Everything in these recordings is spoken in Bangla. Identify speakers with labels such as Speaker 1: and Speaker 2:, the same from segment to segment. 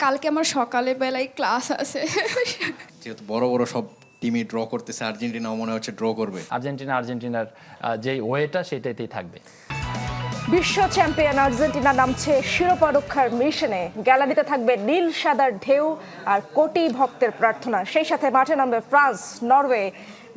Speaker 1: কালকে আমার সকালে বেলায় ক্লাস আছে।
Speaker 2: যেহেতু বড় বড় সব টিমই ড্র করতেছে, আর্জেন্টিনাও মনে হচ্ছে ড্র করবে।
Speaker 3: আর্জেন্টিনার যেই ওয়েটা সেটাতেই থাকবে।
Speaker 4: বিশ্ব চ্যাম্পিয়ন আর্জেন্টিনা নামছে শিরোপা রক্ষার মিশনে। গ্যালারিতে থাকবে নীল সাদার ঢেউ আর কোটি ভক্তের প্রার্থনা। সেই সাথে মাঠে নামবে ফ্রান্স, নরওয়ে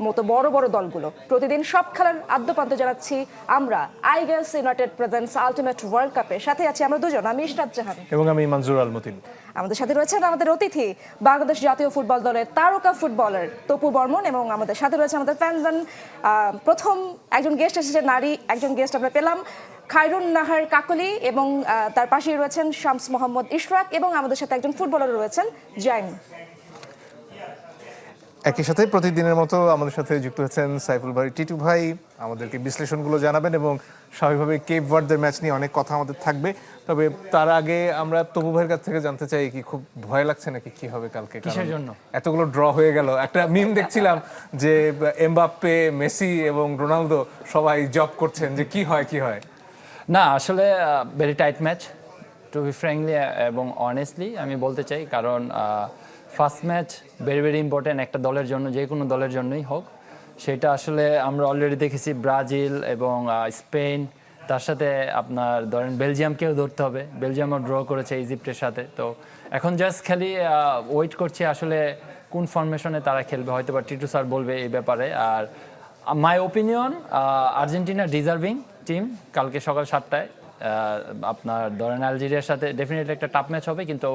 Speaker 4: মতো বড় বড় দলগুলো। প্রতিদিন সব খেলার আদ্যপান্ত জানাচ্ছি আমরা আইগেলস ইউনাইটেড প্রেজেন্টস আলটিমেট ওয়ার্ল্ড কাপে। সাথে আছি আমরা দুজন, আমি ইশরাত জাহান
Speaker 5: এবং আমি মনজুর আল মতিন।
Speaker 4: আমাদের সাথে রয়েছেন আমাদের অতিথি বাংলাদেশ জাতীয় ফুটবল দলের তারকা ফুটবলার তপু বর্মন, এবং আমাদের সাথে রয়েছে আমাদের ফ্যানজন। প্রথম একজন গেস্ট এসেছে, নারী একজন গেস্ট আমরা পেলাম, খায়রুন নাহার কাকলি, এবং তার পাশেই রয়েছেন শামস মোহাম্মদ ইশরাক, এবং আমাদের সাথে একজন ফুটবলার রয়েছেন জাইন।
Speaker 5: একই সাথে প্রতিদিনের মতো আমাদের সাথে যুক্ত হচ্ছেন সাইফুল ভাই, টিটু ভাই। আমাদেরকে বিশ্লেষণগুলো জানাবেন এবং স্বাভাবিকভাবে কেপ ভার্দের ম্যাচ নিয়ে অনেক কথা আমাদের থাকবে। তবে তার আগে আমরা তপু ভাইয়ের কাছ থেকে জানতে চাই, কি খুব ভয় লাগছে নাকি কি হবে কালকে?
Speaker 3: কিসের জন্য?
Speaker 5: এতগুলো ড্র হয়ে গেল। একটা মিম দেখছিলাম যে এমবাপ্পে, মেসি এবং রোনালদো সবাই জব করছেন, যে কি হয়।
Speaker 3: না, আসলে very tight match to be frankly এবং অনেস্টলি আমি বলতে চাই, কারণ ফার্স্ট ম্যাচ ভেরি ইম্পর্টেন্ট একটা দলের জন্য, যে কোনো দলের জন্যই হোক। সেটা আসলে আমরা অলরেডি দেখেছি ব্রাজিল এবং স্পেন, তার সাথে আপনার ধরেন বেলজিয়ামকেও ধরতে হবে। বেলজিয়ামও ড্র করেছে ইজিপ্টের সাথে। তো এখন জাস্ট খালি ওয়েট করছি আসলে কোন ফরমেশনে তারা খেলবে, হয়তো বা টিটু স্যার বলবে এই ব্যাপারে। আর my opinion, Argentina deserving team. কালকে সকাল 7টায় আপনার ধরেন আলজেরিয়ার সাথে ডেফিনেটলি একটা টাফ ম্যাচ হবে, কিন্তু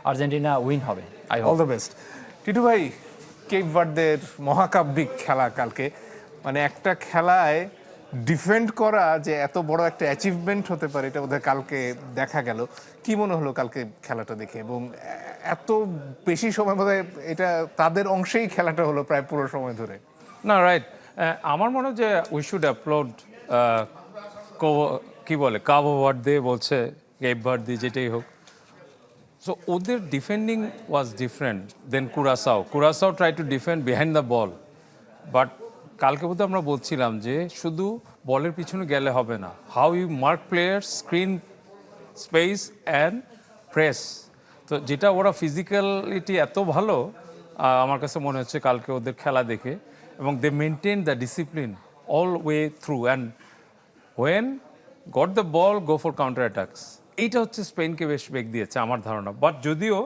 Speaker 3: আর্জেন্টিনা উইন হবে। I hope.
Speaker 5: All the best. Titu ভাই, কেপ ভার্দের মহাকাব্যিক খেলা কালকে, মানে একটা খেলায় ডিফেন্ড করা যে এত বড় একটা অ্যাচিভমেন্ট হতে পারে, এটা বোধহয় কালকে দেখা গেল। কি মনে হলো কালকে খেলাটা দেখে? এবং এত বেশি সময় বোধহয় এটা তাদের অংশেই খেলাটা হলো প্রায় পুরো সময় ধরে।
Speaker 6: না, রাইট। আমার মনে হয় যে উই শুড আপলোড কি বলে কাবো ভার্দে বলছে, কেপ ভার্দি, যেটাই হোক। সো ওদের defending was different than Curacao try to defend behind the ball. But কালকে বোধহয় আমরা বলছিলাম যে শুধু বলের পিছনে গেলে হবে না, how you mark player, screen space and press. তো যেটা ওরা ফিজিক্যালিটি এত ভালো, আমার কাছে মনে হচ্ছে কালকে ওদের খেলা দেখে। এবং they maintain the discipline all way through, and when got the ball go for counter attacks. এইটা হচ্ছে স্পেনকে বেশ বেগ দিয়েছে আমার ধারণা। বাট যদিও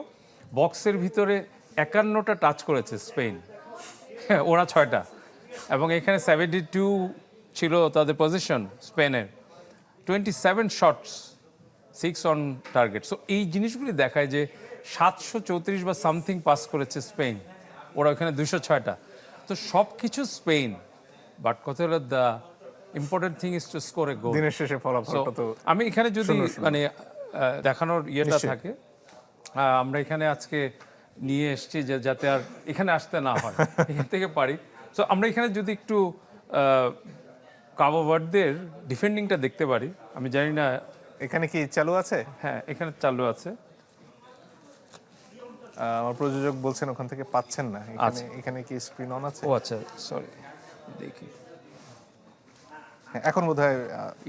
Speaker 6: বক্সের ভিতরে 51টা টাচ করেছে স্পেন, ওরা 6টা, এবং এখানে 72 ছিল তাদের পজিশন স্পেনের, 27 শটস, 6 অন টার্গেট। সো এই জিনিসগুলি দেখায় যে 734 বা সামথিং পাস করেছে স্পেন, ওরা ওখানে 206টা। তো সব কিছু স্পেন, বাট কথা হলো the important thing is to score a goal.
Speaker 5: দিনের শেষে ফলাফলটা তো
Speaker 6: আমি এখানে যদি
Speaker 5: শূন্য।
Speaker 6: মানে দেখানোর ইয়েটা
Speaker 5: নিশ্চয়ই।
Speaker 6: থাকে, আমরা এখানে আজকে নিয়ে এসেছি যে যাতে আর এখানে আসতে না হয়, এখান থেকে পারি। সো আমরা এখানে যদি একটু কাবো ভার্দের ডিফেন্ডিংটা দেখতে পারি। আমি জানি না
Speaker 5: এখানে কি চালু আছে?
Speaker 6: হ্যাঁ, এখানে চালু আছে।
Speaker 5: আমার প্রযোজক বলছেন ওখান থেকে পাচ্ছেন না। এখানে কি স্ক্রিন অন আছে?
Speaker 6: ও আচ্ছা, সরি, দেখি।
Speaker 5: হ্যাঁ, এখন বোধহয়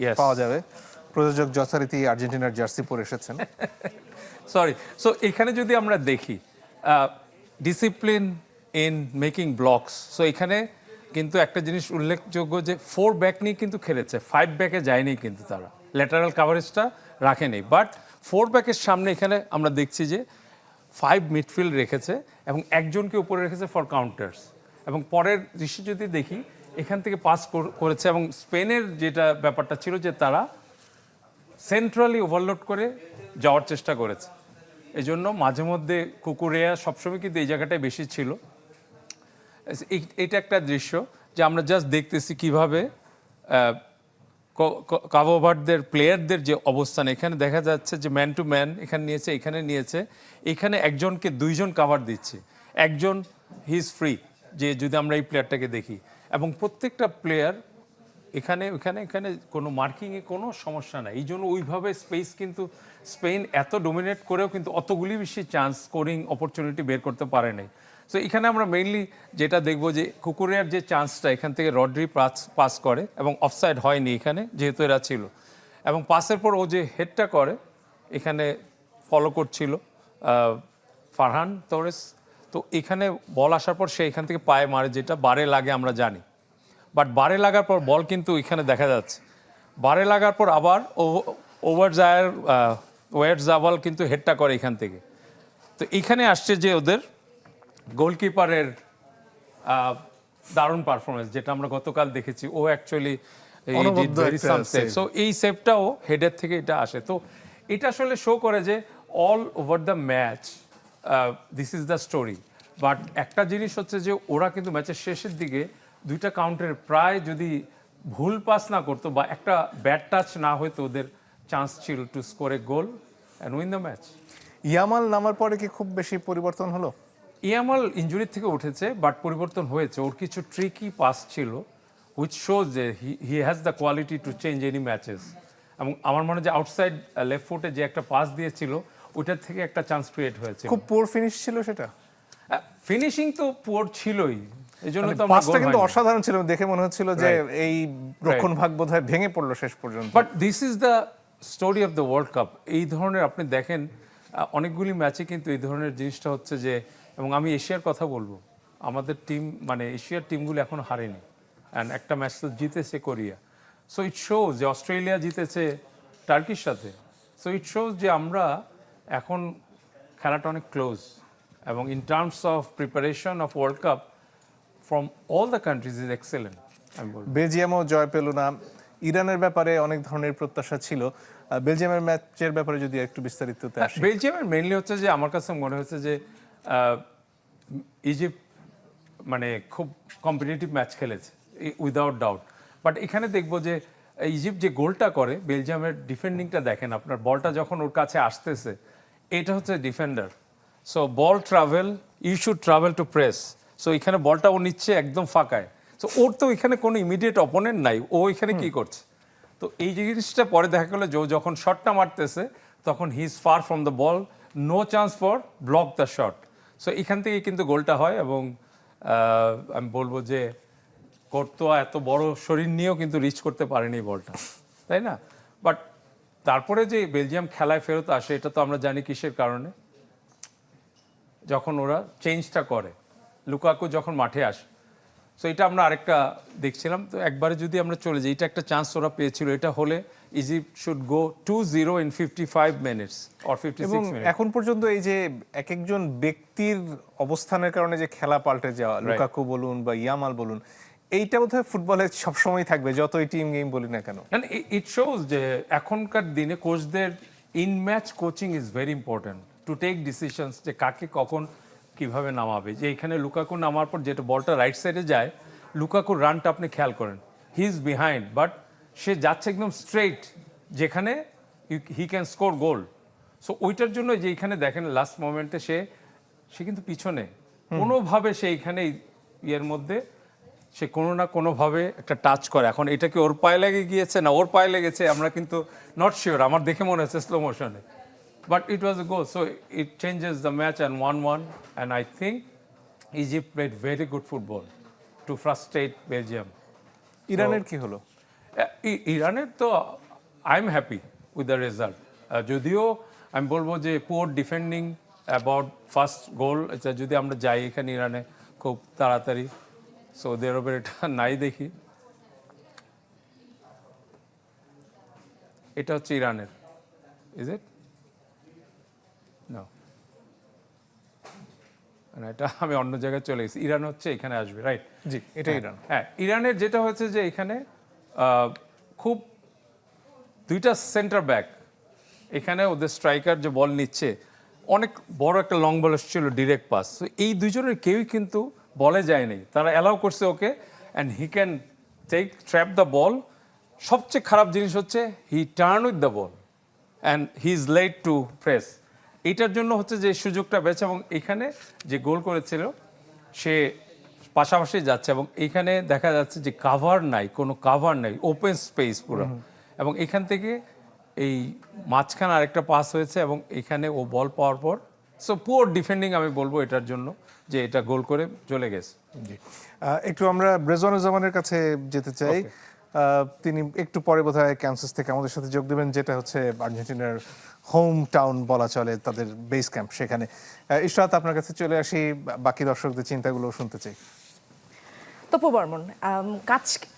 Speaker 6: Yes.
Speaker 5: পাওয়া যাবে। প্রযোজক যথারীতি আর্জেন্টিনার জার্সি পরে এসেছেন।
Speaker 6: সরি। সো এখানে যদি আমরা দেখি discipline in making blocks, so এখানে কিন্তু একটা জিনিস উল্লেখযোগ্য যে 4 ব্যাক নিয়ে কিন্তু খেলেছে, 5 ব্যাকে যায়নি কিন্তু তারা, ল্যাটারাল কাভারেজটা রাখেনি। বাট 4 ব্যাকের সামনে এখানে আমরা দেখছি যে 5 মিডফিল্ড রেখেছে এবং একজনকে উপরে রেখেছে ফর কাউন্টার্স। এবং পরের দৃশ্য যদি দেখি, এখান থেকে পাস করেছে, এবং স্পেনের যেটা ব্যাপারটা ছিল যে তারা সেন্ট্রালি ওভারলোড করে যাওয়ার চেষ্টা করেছে। এই জন্য মাঝে মধ্যে কুকুরেয়া সবসময় কিন্তু এই জায়গাটায় বেশি ছিল। এটা একটা দৃশ্য যে আমরা জাস্ট দেখতেছি কীভাবে কাবো ভার্দের প্লেয়ারদের যে অবস্থান, এখানে দেখা যাচ্ছে যে ম্যান টু ম্যান এখানে নিয়েছে, এখানে একজনকে 2জন কাভার দিচ্ছে, একজন হি ইজ ফ্রি, যে যদি আমরা এই প্লেয়ারটাকে দেখি। এবং প্রত্যেকটা প্লেয়ার এখানে কোনো মার্কিংয়ে কোনো সমস্যা নাই। এই জন্য ওইভাবে স্পেস কিন্তু স্পেন এত ডোমিনেট করেও কিন্তু অতগুলি বেশি চান্স, স্কোরিং অপরচুনিটি বের করতে পারে নাই। সো এখানে আমরা মেইনলি যেটা দেখব যে কুকুরের যে চান্সটা, এখান থেকে রড্রি পাস করে এবং অফসাইড হয়নি এখানে, যেহেতু এরা ছিল, এবং পাসের পর ও যে হেডটা করে এখানে ফলো করছিল ফারহান তোরেস। তো এখানে বল আসার পর সে এখান থেকে পায়ে মারে, যেটা বারে লাগে আমরা জানি, বাট বারে লাগার পর বল কিন্তু এখানে দেখা যাচ্ছে, বারে লাগার পর আবার ওয়ার জাবাল কিন্তু হেডটা করে এখান থেকে। তো এখানে আসছে যে ওদের গোলকিপারের দারুণ পারফরমেন্স, যেটা আমরা গতকাল দেখেছি। ও অ্যাকচুয়ালি
Speaker 5: অনবদ্য একটা save।
Speaker 6: সো এই সেভটাও হেডের থেকে এটা আসে। তো এটা আসলে শো করে যে all over the match this is the story. But একটা জিনিস হচ্ছে যে ওরা কিন্তু ম্যাচের শেষের দিকে দুইটা কাউন্টারে প্রায় যদি ভুল পাস না করতো বা একটা ব্যাড টাচ না হয়তো, ওদের চান্স ছিল to score a goal and win the match.
Speaker 5: Yamal নামার পরে কি খুব বেশি পরিবর্তন হলো?
Speaker 6: ইয়ামাল ইনজুরি থেকে উঠেছে, বাট পরিবর্তন হয়েছে। ওর কিছু ট্রিকি পাস ছিল হুইচ শোজ যে he has the quality to change any matches. এবং আমার মনে হয় যে আউটসাইড লেফট ফুটে যে একটা পাস দিয়েছিল, ওইটার থেকে একটা চান্স ক্রিয়েট হয়েছে।
Speaker 5: খুব পোর ফিনিশ ছিল সেটা।
Speaker 6: ফিনিশিং তো পুয়ার ছিলই, এই জন্য তো আমার
Speaker 5: পাসটা
Speaker 6: গোল
Speaker 5: কিন্তু
Speaker 6: হয়নি।
Speaker 5: অসাধারণ ছিল, দেখে মনে হচ্ছিল যে এই রক্ষণ ভাগ বোধহয় ভেঙে পড়লো শেষ পর্যন্ত।
Speaker 6: But this is the story of the world cup. এই ধরনের আপনি দেখেন অনেকগুলি ম্যাচে কিন্তু এই ধরনের জিনিসটা হচ্ছে যে, এবং আমি এশিয়ার কথা বলবো, আমাদের টিম মানে এশিয়ার টিমগুলো এখনো হারেনি, অ্যান্ড একটা ম্যাচ তো জিতেছে কোরিয়া। সো ইট শোজ যে অস্ট্রেলিয়া জিতেছে টার্কির সাথে। সো ইট শোজ যে আমরা এখন খেলাটা অনেক ক্লোজ, এবং in terms of preparation of world cup from all the countries is excellent আমি বলবো।
Speaker 5: বেলজিয়ামও জয় পেল না। ইরানের ব্যাপারে অনেক ধরনের প্রত্যাশা ছিল। বেলজিয়ামের ম্যাচের ব্যাপারে যদি একটু বিস্তারিততে আসি।
Speaker 6: বেলজিয়ামের মেইনলি হচ্ছে যে আমার কাছে মনে হচ্ছে যে ইজিপ্ট মানে খুব কম্পিটিটিভ ম্যাচ খেলেছে উইদাউট ডাউট। বাট এখানে দেখবো যে ইজিপ্ট যে গোলটা করে, বেলজিয়ামের ডিফেন্ডিংটা দেখেন আপনার, বলটা যখন ওর কাছে আসতেছে, এটা হচ্ছে defender. So ball travel, you should travel to press. So এখানে বলটা ও নিচ্ছে একদম ফাঁকায়। সো ওর তো এখানে কোনো ইমিডিয়েট অপোনেন্ট নাই, ও এখানে কি করছে? তো এই জিনিসটা পরে দেখা গেলো যে যখন শটটা মারতেছে, তখন he is far from the ball, no chance for block the shot. So এখান থেকে কিন্তু গোলটা হয়। এবং আমি বলবো যে কোর্তোয়া এত বড় শরীর নিয়েও কিন্তু রিচ করতে পারেনি বলটা, তাই না? বাট তারপরে যে বেলজিয়াম খেলায় ফেরত আসে, এটা তো আমরা জানি কিসের কারণে, যখন ওরা চেঞ্জটা করে, লুকাকু যখন মাঠে আসে। সো এটা আমরা আরেকটা দেখছিলাম। তো একবারে যদি আমরা চলে যাই, এটা একটা চান্স ওরা পেয়েছিল, এটা হলে Egypt should go 2-0 in 55 minutes or 56 minutes.
Speaker 5: এখন পর্যন্ত এই যে এক একজন ব্যক্তির অবস্থানের কারণে যে খেলা পাল্টে যাওয়া, লুকাকু বলুন বা ইয়ামাল বলুন, এইটা বোধহয় ফুটবলে সবসময় থাকবে, যতই টিম গেম বলি না কেন।
Speaker 6: ইট শোজ যে এখনকার দিনে কোচদের in match coaching is very important to take decisions, যে কাকে কখন কিভাবে নামাবে। যে এখানে লুকাকু নামার পর যেটা বলটা রাইট সাইডে যায়, লুকাকুর রানটা আপনি খেয়াল করেন, হি ইজ বিহাইন্ড, বাট সে যাচ্ছে একদম স্ট্রেইট, যেখানে he can score goal. So ওইটার জন্য যে এখানে দেখেন লাস্ট মোমেন্টে সে কিন্তু পিছনে কোনোভাবে সে এখানে ইয়ের মধ্যে সে কোনো না কোনোভাবে একটা টাচ করে। এখন এটা কি ওর পায়ে লেগে গিয়েছে না ওর পায়ে লেগেছে আমরা কিন্তু নট শিওর, আমার দেখে মনে হচ্ছে স্লো মোশনে, but it was a goal. So it changes the match and 1-1, and I think Egypt played very good football to frustrate Belgium.
Speaker 5: ইরানের কি হলো?
Speaker 6: ইরানের তো I am happy with the result, যদিও আমি বলবো যে poor defending about first goal, এটা যদি আমরা যাই এখানে ইরানে খুব তাড়াতাড়ি সৌদি আরবের এটা নাই দেখি। এটা হচ্ছে ইরানের, ইজ ইট? না, এটা আমি অন্য জায়গায় চলে গেছি। ইরান হচ্ছে এখানে আসবে, রাইট?
Speaker 5: জি, এটা ইরান।
Speaker 6: হ্যাঁ, ইরানের যেটা হয়েছে যে এখানে খুব দুইটা সেন্টার ব্যাক, এখানে ওদের স্ট্রাইকার যে বল নিচ্ছে, অনেক বড় একটা লং বল এসেছিল ডিরেক্ট পাস। তো এই দুজনের কেউই কিন্তু বলে যায়নি, তারা অ্যালাউ করছে okay, and he can trap the ball. সবচেয়ে খারাপ জিনিস হচ্ছে he turn with the ball and he is late to press. এইটার জন্য হচ্ছে যে সুযোগটা পেয়েছে, এবং এখানে যে গোল করেছিল সে পাশাপাশি যাচ্ছে, এবং এইখানে দেখা যাচ্ছে যে কাভার নাই, কোনো কাভার নাই, ওপেন স্পেস পুরো। এবং এখান থেকে এই মাঝখানে আরেকটা পাস হয়েছে, এবং এখানে ও বল পাওয়ার পর সো পুয়ার ডিফেন্ডিং আমি বলবো এটার জন্য, যে এটা গোল করে চলে গেছে।
Speaker 5: একটু আমরা রেজওয়ানুজ্জামানের কাছে যেতে চাই। তিনি একটু পরে বোধহয় ক্যান্সাস থেকে আমাদের সাথে যোগ দেবেন, যেটা হচ্ছে আর্জেন্টিনার হোম টাউন বলা চলে, তাদের বেস ক্যাম্প সেখানে। ইশরাত, আপনার কাছে চলে আসি, বাকি দর্শকদের চিন্তাগুলো শুনতে চাই।
Speaker 4: তপু বর্মন,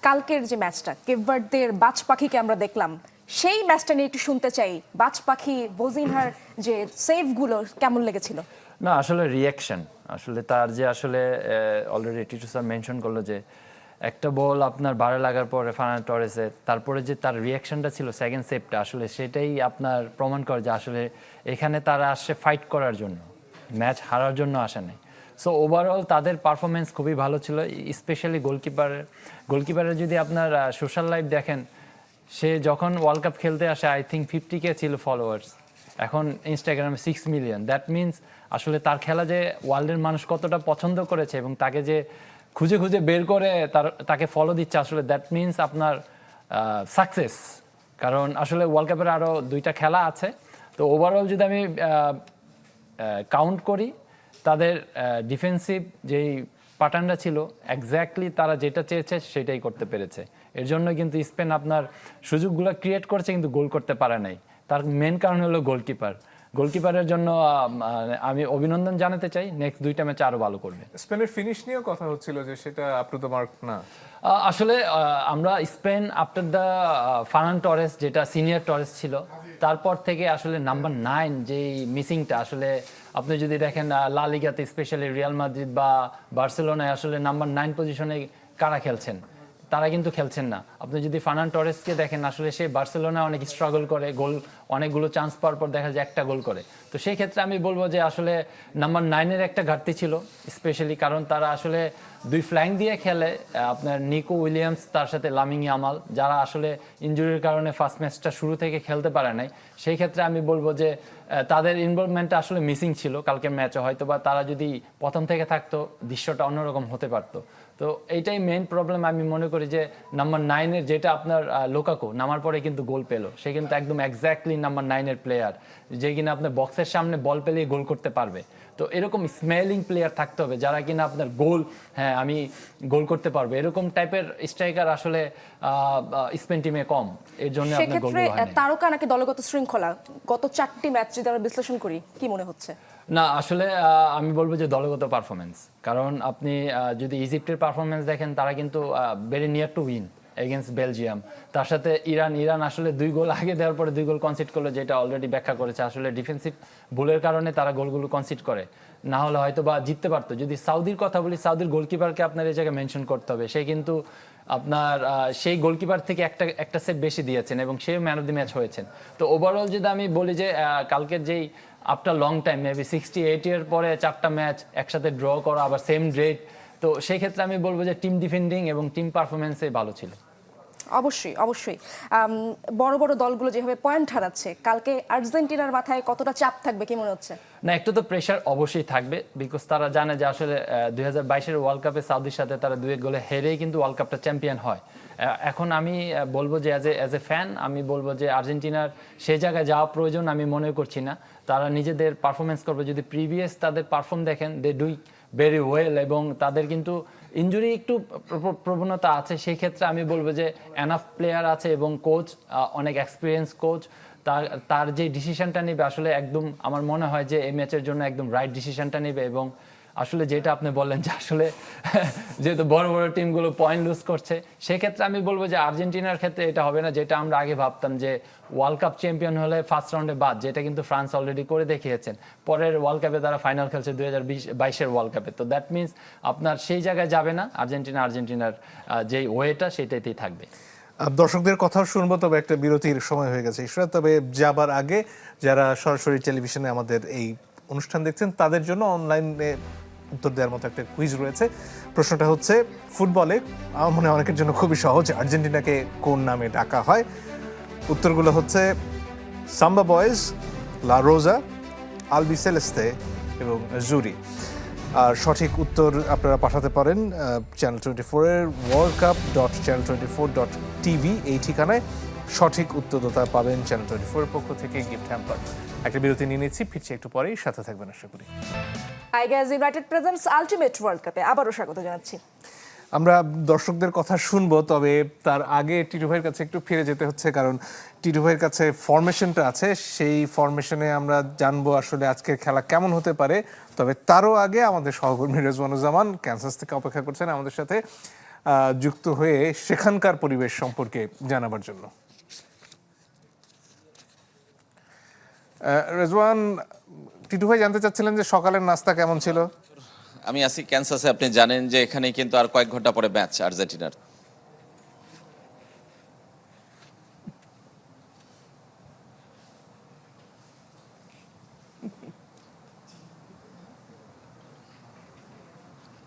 Speaker 4: কালকের যে ম্যাচটা কেপ ভার্দের বাজ পাখিকে আমরা দেখলাম, সেই ম্যাচটা নিয়ে একটু শুনতে চাই। বাজ পাখি বোজিনহার যে সেভগুলো কেমন লেগেছিল?
Speaker 3: না আসলে রিয়াকশন, আসলে তার যে আসলে অলরেডি টিটু স্যার মেনশন করলো যে একটা বল আপনার বারে লাগার পরে ফার্নান্ডো টরেসের, তারপরে যে তার রিয়াকশনটা ছিল সেকেন্ড সেভটা, আসলে সেটাই আপনার প্রমাণ করে যে আসলে এখানে তারা আসছে ফাইট করার জন্য, ম্যাচ হারার জন্য আসে নাই। সো ওভারঅল তাদের পারফরমেন্স খুবই ভালো ছিল, স্পেশালি গোলকিপারের যদি আপনার সোশ্যাল লাইফ দেখেন, সে যখন ওয়ার্ল্ড কাপ খেলতে আসে আই থিঙ্ক 50K ছিল ফলোয়ার্স, এখন ইনস্টাগ্রামে 6 মিলিয়ন। দ্যাট মিনস আসলে তার খেলা যে ওয়ার্ল্ডের মানুষ কতটা পছন্দ করেছে এবং তাকে যে খুঁজে খুঁজে বের করে তাকে ফলো দিচ্ছে, আসলে দ্যাট মিনস আপনার সাকসেস। কারণ আসলে ওয়ার্ল্ড কাপের আরও 2টা খেলা আছে, তো ওভারঅল যদি আমি কাউন্ট করি, তাদের ডিফেন্সিভ যেই প্যাটার্নটা ছিল এক্স্যাক্টলি তারা যেটা চেয়েছে সেটাই করতে পেরেছে। এর জন্য কিন্তু স্পেন আপনার সুযোগগুলো ক্রিয়েট করেছে কিন্তু গোল করতে পারে নাই। তার মেন কারণ হলো গোলকিপারের জন্য আমি অভিনন্দন জানাতে চাই, নেক্সট 2টা ম্যাচে আরো ভালো করবে।
Speaker 5: স্পেনের ফিনিশ নিয়েও কথা হচ্ছিল যে সেটা আপ টু দ্য মার্ক না।
Speaker 3: আসলে আমরা Spain after the Fernando Torres, যেটা সিনিয়র টরেস ছিল, তারপর থেকে আসলে নাম্বার 9 যেই মিসিংটা, আসলে আপনি যদি দেখেন লা লিগাতে স্পেশালি রিয়াল মাদ্রিদ বা বার্সেলোনায় আসলে নাম্বার 9 পজিশনে কারা খেলছেন, তারা কিন্তু খেলছেন না। আপনি যদি ফার্নান্ডো টরেসকে দেখেন, আসলে সে বার্সেলোনায় অনেক স্ট্রাগল করে, গোল অনেকগুলো চান্স পাওয়ার পর দেখা যায় একটা গোল করে। তো সেই ক্ষেত্রে আমি বলবো যে আসলে নাম্বার 9-এর একটা ঘাটতি ছিল স্পেশালি, কারণ তারা আসলে 2 ফ্ল্যাঙ্ক দিয়ে খেলে, আপনার নিকো উইলিয়ামস তার সাথে লামিন ইয়ামাল, যারা আসলে ইনজুরির কারণে ফার্স্ট ম্যাচটা শুরু থেকে খেলতে পারে নাই। সেই ক্ষেত্রে আমি বলবো যে তাদের ইনভলভমেন্টটা আসলে মিসিং ছিল কালকের ম্যাচে, হয়তো বা তারা যদি প্রথম থেকে থাকতো দৃশ্যটা অন্যরকম হতে পারতো। তো এইটাই মেইন প্রবলেম আমি মনে করি, যে নাম্বার 9-এর যেটা আপনার লুকাকু নামার পরে কিন্তু গোল পেলো, সে কিন্তু একদম এক্স্যাক্টলি নাম্বার 9-এর প্লেয়ার, যে কিনা আপনার বক্সের সামনে বল পেলেই গোল করতে পারবে। তো এরকম স্মেলিং প্লেয়ার থাকতে হবে যারা কিনা আপনার আমি গোল করতে পারবো, এরকম টাইপের স্ট্রাইকার আসলে স্পেন টিমে কম, এর জন্য আপনার গোল হয় না।
Speaker 4: তারকা নাকি দলগত শৃঙ্খলা, গত 4টি ম্যাচ যদি আমরা বিশ্লেষণ করি, কি মনে হচ্ছে?
Speaker 3: না আসলে আমি বলবো যে দলগত পারফরমেন্স, কারণ আপনি যদি ইজিপ্টের পারফরমেন্স দেখেন, তারা কিন্তু very near to win against Belgium. তার সাথে ইরান আসলে 2 গোল আগে দেওয়ার পরে 2 গোল কনসিড করলো, যেটা অলরেডি ব্যাখ্যা করেছে আসলে ডিফেন্সিভ ভুলের কারণে তারা গোলগুলো কনসিড করে, না হলে হয়তো বা জিততে পারতো। যদি সাউদির কথা বলি, সাউদির গোলকিপারকে আপনার এই জায়গায় মেনশন করতে হবে, সে কিন্তু আপনার সেই গোলকিপার থেকে একটা সেভ বেশি দিয়েছেন এবং সে ম্যান অফ দি ম্যাচ হয়েছেন। তো ওভারঅল যদি আমি বলি যে কালকের যেই after long time maybe 68 years পরে 4টা ম্যাচ একসাথে ড্র করা, আবার সেম ডেট, তো সেই ক্ষেত্রে আমি বলবো যে টিম ডিফেন্ডিং এবং টিম পারফরমেন্সে ভালো ছিল।
Speaker 4: অবশ্যই বড় বড় দলগুলো যেভাবে পয়েন্ট হারাচ্ছে, কালকে আর্জেন্টিনার মাথায় কতটা চাপ থাকবে কি মনে হচ্ছে?
Speaker 3: না, একটু তো প্রেশার অবশ্যই থাকবে, বিকজ তারা জানে যে আসলে 2022-এর ওয়ার্ল্ড কাপে সাউদির সাথে তারা 2 গোলে হেরেই কিন্তু ওয়ার্ল্ড কাপটা চ্যাম্পিয়ন হয়। এখন আমি বলবো যে অ্যাজ এ ফ্যান আমি বলবো যে আর্জেন্টিনার সেই জায়গায় যাওয়া প্রয়োজন আমি মনে করছি না। তারা নিজেদের পারফরমেন্স করবে, যদি প্রিভিয়াস তাদের পারফর্ম দেখেন, দে ডু ভেরি ওয়েল, এবং তাদের কিন্তু ইনজুরি একটু প্রবণতা আছে। সেই ক্ষেত্রে আমি বলবো যে এনাফ প্লেয়ার আছে এবং কোচ অনেক এক্সপিরিয়েন্স কোচ, তার যে ডিসিশনটা নেবে আসলে একদম আমার মনে হয় যে এই ম্যাচের জন্য একদম রাইট ডিসিশনটা নেবে। এবং আসলে যেটা আপনি বললেন যে আসলে যেহেতু বড় বড় টিমগুলো পয়েন্ট লুজ করছে, সেক্ষেত্রে আমি বলবো যে আর্জেন্টিনার ক্ষেত্রে এটা হবে না, যেটা আমরা আগে ভাবতাম যে ওয়ার্ল্ড কাপ চ্যাম্পিয়ন হলে ফার্স্ট রাউন্ডে বাদ, যেটা কিন্তু ফ্রান্স অলরেডি করে দেখিয়েছেন। পরের ওয়ার্ল্ড কাপে তারা ফাইনাল খেলছে 2022-এর ওয়ার্ল্ড কাপে। তো দ্যাট মিনস আপনার সেই জায়গায় যাবে না, আর্জেন্টিনার যেই ওয়েটা সেটাতেই থাকবে।
Speaker 5: দর্শকদের কথাও শুনবো, তবে একটা বিরতির সময় হয়ে গেছে ঈশ্বর। তবে যাবার আগে যারা সরাসরি টেলিভিশনে আমাদের এই অনুষ্ঠান দেখছেন, তাদের জন্য অনলাইনে উত্তর দেওয়ার মতো একটা কুইজ রয়েছে। প্রশ্নটা হচ্ছে, ফুটবলে আমার মনে হয় অনেকের জন্য খুবই সহজ, আর্জেন্টিনাকে কোন নামে ডাকা হয়? উত্তরগুলো হচ্ছে সাম্বা বয়েজ, লা রোজা, আলবি সেলেস্তে এবং জুরি। আর সঠিক উত্তর আপনারা পাঠাতে পারেন চ্যানেল 24-এর worldcup.channel24.tv এই ঠিকানায়। সঠিক উত্তরদাতা পাবেন চ্যানেল 24-এর পক্ষ থেকে গিফট হ্যাম্পার। একটা বিরতি নিয়ে নিচ্ছি, ফিরছি একটু পরেই, সাথে থাকবেন আশা করি।
Speaker 4: আইগাজ ইউনাইটেড প্রেজেন্টস আলটিমেট ওয়ার্ল্ড কাপে আবারও স্বাগত জানাচ্ছি।
Speaker 5: আমরা দর্শকদের কথা শুনবো, তবে তার আগে টিটু ভাইয়ের কাছে একটু ফিরে যেতে হচ্ছে, কারণ টিটু ভাইয়ের কাছে ফরমেশনটা আছে। সেই ফরমেশনে আমরা জানবো আসলে আজকের খেলা কেমন হতে পারে। তবে তারও আগে আমাদের সহকর্মী রেজওয়ানুজ্জামান ক্যান্সাস থেকে অপেক্ষা করছেন আমাদের সাথে যুক্ত হয়ে সেখানকার পরিবেশ সম্পর্কে জানাবার জন্য। রেজওয়ান, টিটু ভাই জানতে চাচ্ছিলেন যে সকালের নাস্তা কেমন ছিল?
Speaker 7: আমি আছি ক্যান্সাসে, আপনি জানেন যে এখানে কিন্তু আর কয়েক ঘন্টা পরে ম্যাচ আর্জেন্টিনার।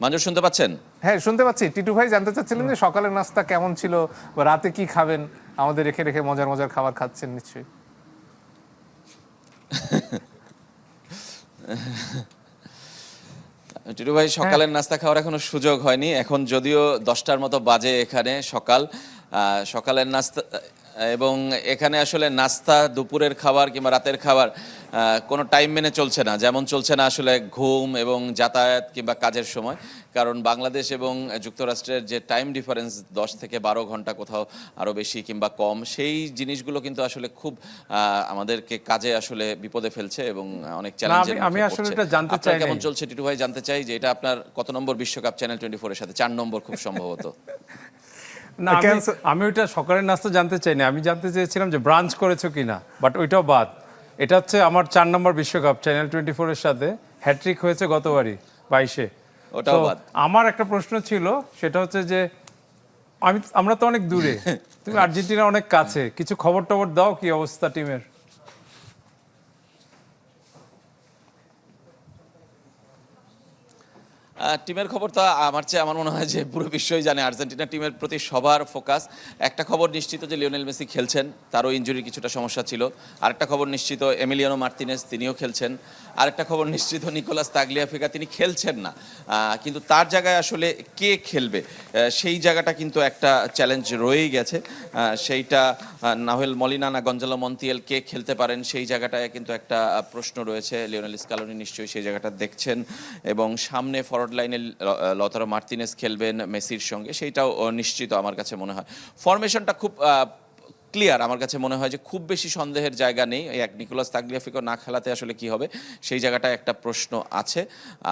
Speaker 7: মঞ্জুর শুনতে পাচ্ছেন?
Speaker 5: হ্যাঁ, শুনতে পাচ্ছি। টিটু ভাই জানতে চাচ্ছিলেন যে সকালের নাস্তা কেমন ছিল, বা রাতে কি খাবেন? আমাদের রেখে রেখে মজার মজার খাবার খাচ্ছেন নিশ্চয়ই।
Speaker 7: টিটু ভাই, সকালের নাস্তা খাওয়ার এখনো সুযোগ হয়নি। এখন যদিও 10টার মতো বাজে এখানে সকালের নাস্তা, এবং এখানে আসলে নাস্তা, দুপুরের খাবার কিংবা রাতের খাবার কোনো টাইম মেনে চলছে না। যেমন চলছে না আসলে ঘুম এবং যাতায়াত কিংবা কাজের সময়, কারণ বাংলাদেশ এবং যুক্তরাষ্ট্রের যে টাইম ডিফারেন্স 10 থেকে 12 ঘন্টা, কোথাও আরও বেশি কিংবা কম, সেই জিনিসগুলো কিন্তু আসলে খুব আমাদেরকে কাজে আসলে বিপদে ফেলছে এবং অনেক চ্যালেঞ্জের
Speaker 6: আমি আসলে এটা জানতে চাই
Speaker 7: কেমন চলছে টিটু ভাই, জানতে চাই যে এটা আপনার কত নম্বর বিশ্বকাপ চ্যানেল 24 এর সাথে? 4 নম্বর খুব সম্ভবত।
Speaker 6: না, আমি ওইটা সকালের নাস্তা জানতে চাইনি। আমি জানতে চেয়েছিলাম যে ব্রাঞ্চ করেছো কিনা, বাট ওইটাও বাদ। এটা হচ্ছে আমার 4 নম্বর বিশ্বকাপ চ্যানেল 24 এর সাথে। হ্যাট্রিক হয়েছে গতবারই 22-এ।
Speaker 7: ওটাও বাদ।
Speaker 6: আমার একটা প্রশ্ন ছিল, সেটা হচ্ছে যে আমরা তো অনেক দূরে, তুমি আর্জেন্টিনা অনেক কাছে, কিছু খবর টবর দাও, কি অবস্থা টিমের?
Speaker 7: টিমের খবর তো আমার মনে হয় যে পুরো বিশ্বই জানে। আর্জেন্টিনা টিমের প্রতি সবার ফোকাস। একটা খবর নিশ্চিত যে লিওনেল মেসি খেলছেন, তারও ইনজুরির কিছুটা সমস্যা ছিল। আরেকটা খবর নিশ্চিত এমিলিয়ানো মার্তিনেজ, তিনিও খেলছেন। আরেকটা খবর নিশ্চিত নিকোলাস তাগলিয়াফিকা, তিনি খেলছেন না। কিন্তু তার জায়গায় আসলে কে খেলবে, সেই জায়গাটা কিন্তু একটা চ্যালেঞ্জ রয়েই গেছে। সেইটা নাহুয়েল মলিনা না গঞ্জালো মন্তিয়াল, কে খেলতে পারেন, সেই জায়গাটায় কিন্তু একটা প্রশ্ন রয়েছে। লিওনেল স্কালোনি নিশ্চয়ই সেই জায়গাটা দেখছেন, এবং সামনে ফরওয়ার্ড লাইনে লতারো মার্তিনেজ খেলবেন মেসির সঙ্গে, সেইটাও নিশ্চিত আমার কাছে মনে হয়। ফরমেশনটা খুব ক্লিয়ার আমার কাছে মনে হয় যে খুব বেশি সন্দেহের জায়গা নেই। এক নিকোলাস তাগলিয়াফিকো না খেলাতে আসলে কি হবে, সেই জায়গাটায় একটা প্রশ্ন আছে।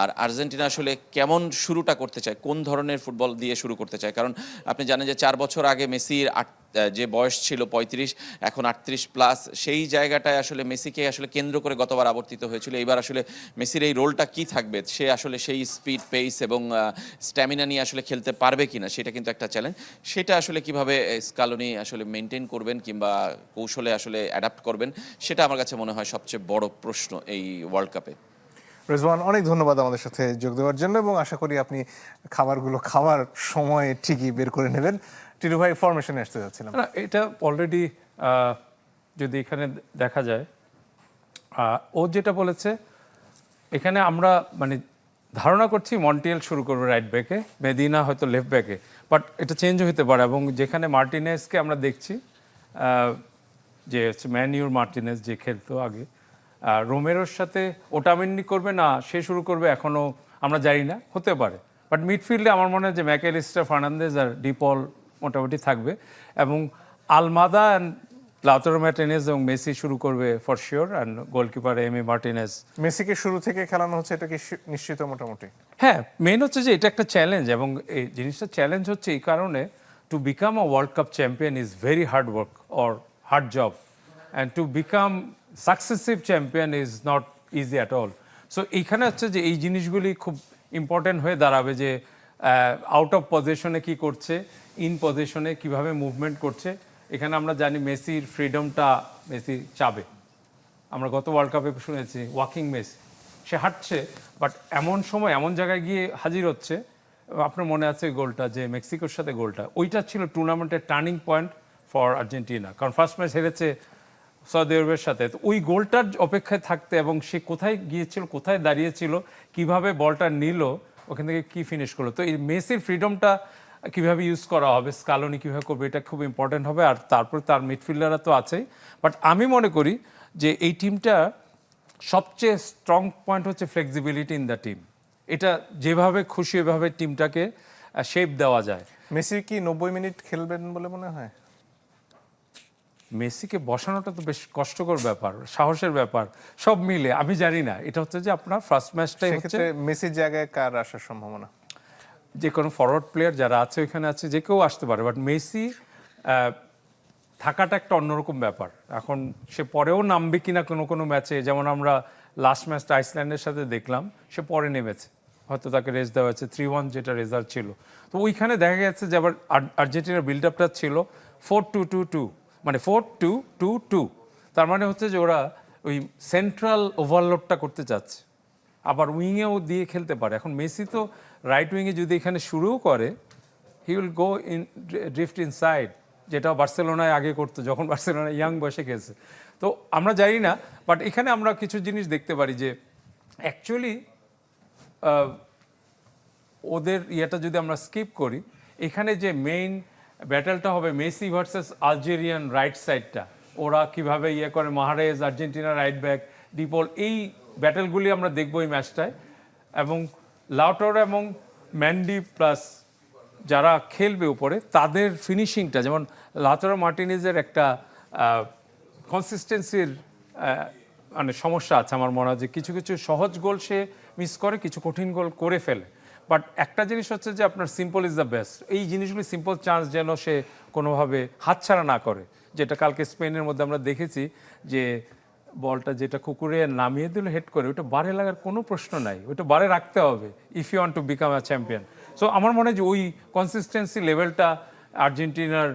Speaker 7: আর আর্জেন্টিনা আসলে কেমন শুরুটা করতে চায়, কোন ধরনের ফুটবল দিয়ে শুরু করতে চায়, কারণ আপনি জানেন যে 4 বছর আগে মেসির যে বয়স ছিল 35, এখন 38 প্লাস, সেই জায়গাটায় আসলে মেসিকে আসলে কেন্দ্র করে গতবার আবর্তিত হয়েছিল। এইবার আসলে মেসির এই রোলটা কি থাকবে, সে আসলে সেই স্পিড, পেস এবং স্ট্যামিনা নিয়ে আসলে খেলতে পারবে কিনা, সেটা কিন্তু একটা চ্যালেঞ্জ। সেটা আসলে কিভাবে স্কালোনি আসলে মেনটেন করবেন কিংবা কৌশলে আসলে অ্যাডাপ্ট করবেন, সেটা আমার কাছে মনে হয় সবচেয়ে বড় প্রশ্ন এই ওয়ার্ল্ড কাপে।
Speaker 5: রেজওয়ান, অনেক ধন্যবাদ আমাদের সাথে যোগ দেওয়ার জন্য, এবং আশা করি আপনি খাবারগুলো খাওয়ার সময় ঠিকই বের করে নেবেন। টিটু ভাই, ফরমেশনে আসতে যাচ্ছিলাম।
Speaker 6: না, এটা অলরেডি যদি এখানে দেখা যায়, ও যেটা বলেছে, এখানে আমরা মানে ধারণা করছি মন্টিয়েল শুরু করবে রাইট ব্যাকে, মেদিনা হয়তো লেফট ব্যাকে, বাট এটা চেঞ্জও হতে পারে। এবং যেখানে মার্টিনেজকে আমরা দেখছি, যে ম্যানিউর মার্টিনেজ যে খেলতো আগে, রোমেরোর সাথে ওটামেন্ডি করবে না সে শুরু করবে, এখনও আমরা জানি না, হতে পারে। বাট মিডফিল্ডে আমার মনে হয় যে ম্যাকঅ্যালিস্টার, ফার্নান্দেজ আর ডিপল মোটামুটি থাকবে, এবং আলমাদা অ্যান্ড লাউতারো মার্টিনেজ এবং মেসি শুরু করবে for sure, and goalkeeper Emi Martinez.
Speaker 5: মেসিকে শুরু থেকে খেলানো হচ্ছে, এটা কি নিশ্চিত মোটামুটি?
Speaker 6: হ্যাঁ, মেন হচ্ছে যে এটা একটা চ্যালেঞ্জ, এবং এই জিনিসটা চ্যালেঞ্জ হচ্ছে এই কারণে, two become a world cup champion is very hard work or hard job, and to become successive champion is not easy at all. So এইখানে হচ্ছে যে এই জিনিসগুলি খুব ইম্পর্টেন্ট হয়ে দাঁড়াবে, যে আউট অফ পজিশনে কী করছে, ইন পজিশনে কীভাবে মুভমেন্ট করছে। এখানে আমরা জানি মেসির ফ্রিডমটা মেসি চাবে। আমরা গত ওয়ার্ল্ড কাপে শুনেছি ওয়াকিং মেসি, সে হাঁটছে, বাট এমন সময় এমন জায়গায় গিয়ে হাজির হচ্ছে। আপনার মনে আছে গোলটা, যে মেক্সিকোর সাথে গোলটা, ওইটা ছিল টুর্নামেন্টের টার্নিং পয়েন্ট ফর আর্জেন্টিনা, কারণ ফার্স্ট ম্যাচ হেরেছে সৌদি আরবের সাথে। তো ওই গোলটার অপেক্ষায় থাকতে, এবং সে কোথায় গিয়েছিল, কোথায় দাঁড়িয়েছিল, কিভাবে বলটা নিল, ওখান থেকে কি ফিনিশ করলো। তো এই মেসির ফ্রিডমটা কীভাবে ইউজ করা হবে, স্কালোনি কীভাবে করবে, এটা খুব ইম্পর্টেন্ট হবে। আর তারপর তার মিডফিল্ডাররা তো আছেই, বাট আমি মনে করি যে এই টিমটা সবচেয়ে স্ট্রং পয়েন্ট হচ্ছে ফ্লেক্সিবিলিটি ইন দ্য টিম। এটা যেভাবে খুশি এভাবে টিমটাকে শেপ দেওয়া যায়।
Speaker 5: মেসি কি 90 মিনিট খেলবেন বলে মনে হয়?
Speaker 6: মেসিকে বসানোটা তো বেশ কষ্টকর ব্যাপার, সাহসের ব্যাপার, সব মিলে আমি জানি না। এটা হচ্ছে যে আপনার ফার্স্ট ম্যাচটাই হচ্ছে
Speaker 5: সেক্ষেত্রে মেসির জায়গায় কার আসার সম্ভাবনা?
Speaker 6: যে কোনো ফরওয়ার্ড প্লেয়ার যারা আছে ওইখানে আছে, যে কেউ আসতে পারে, বাট মেসি থাকাটা একটা অন্যরকম ব্যাপার। এখন সে পরেও নামবে কিনা কোনো কোনো ম্যাচে, যেমন আমরা লাস্ট ম্যাচটা আইসল্যান্ডের সাথে দেখলাম, সে পরে নেমেছে, হয়তো তাকে রেস্ট দেওয়া হয়েছে 3-1 যেটা রেজাল্ট ছিল। তো ওইখানে দেখা গেছে যে আবার আর্জেন্টিনার বিল্ড আপটা ছিল 4-2-2-2, মানে 4-2-2-2, তার মানে হচ্ছে যে ওরা ওই সেন্ট্রাল ওভারলোডটা করতে চাচ্ছে, আবার উইংয়েও দিয়ে খেলতে পারে। এখন মেসি তো রাইট উইংয়ে যদি এখানে শুরুও করে, he will go in drift inside, যেটা বার্সেলোনায় আগে করতো যখন বার্সেলোনা ইয়াং বয়সে খেলছে। তো আমরা জানি না, বাট এখানে আমরা কিছু জিনিস দেখতে পারি যে অ্যাকচুয়ালি ওদের ইয়েটা যদি আমরা স্কিপ করি, এখানে যে মেইন ব্যাটেলটা হবে মেসি ভার্সেস আলজেরিয়ান রাইট সাইডটা, ওরা কিভাবে ইয়ে করে, মাহারেজ আর্জেন্টিনা রাইট ব্যাক, ডিপল, এই ব্যাটেলগুলি আমরা দেখবো এই ম্যাচটায়। এবং লাউটারো এবং ম্যান্ডি প্লাস যারা খেলবে উপরে, তাদের ফিনিশিংটা, যেমন লাউটারো মার্টিনেজের একটা কনসিস্টেন্সির মানে সমস্যা আছে আমার মনে হয়, যে কিছু কিছু সহজ গোল সে মিস করে, কিছু কঠিন গোল করে ফেলে। বাট একটা জিনিস হচ্ছে যে আপনার সিম্পল ইজ দ্য বেস্ট, এই জিনিসগুলি সিম্পল চান্স যেন সে কোনোভাবে হাতছাড়া না করে, যেটা কালকে স্পেনের মধ্যে আমরা দেখেছি যে বলটা যেটা কুকুরে নামিয়ে দিল হেড করে, ওটা বারে লাগার কোনো প্রশ্ন নাই, ওটা বারে রাখতে হবে if you want to become a champion. So আমার মনে হয় যে ওই কনসিস্টেন্সি লেভেলটা আর্জেন্টিনার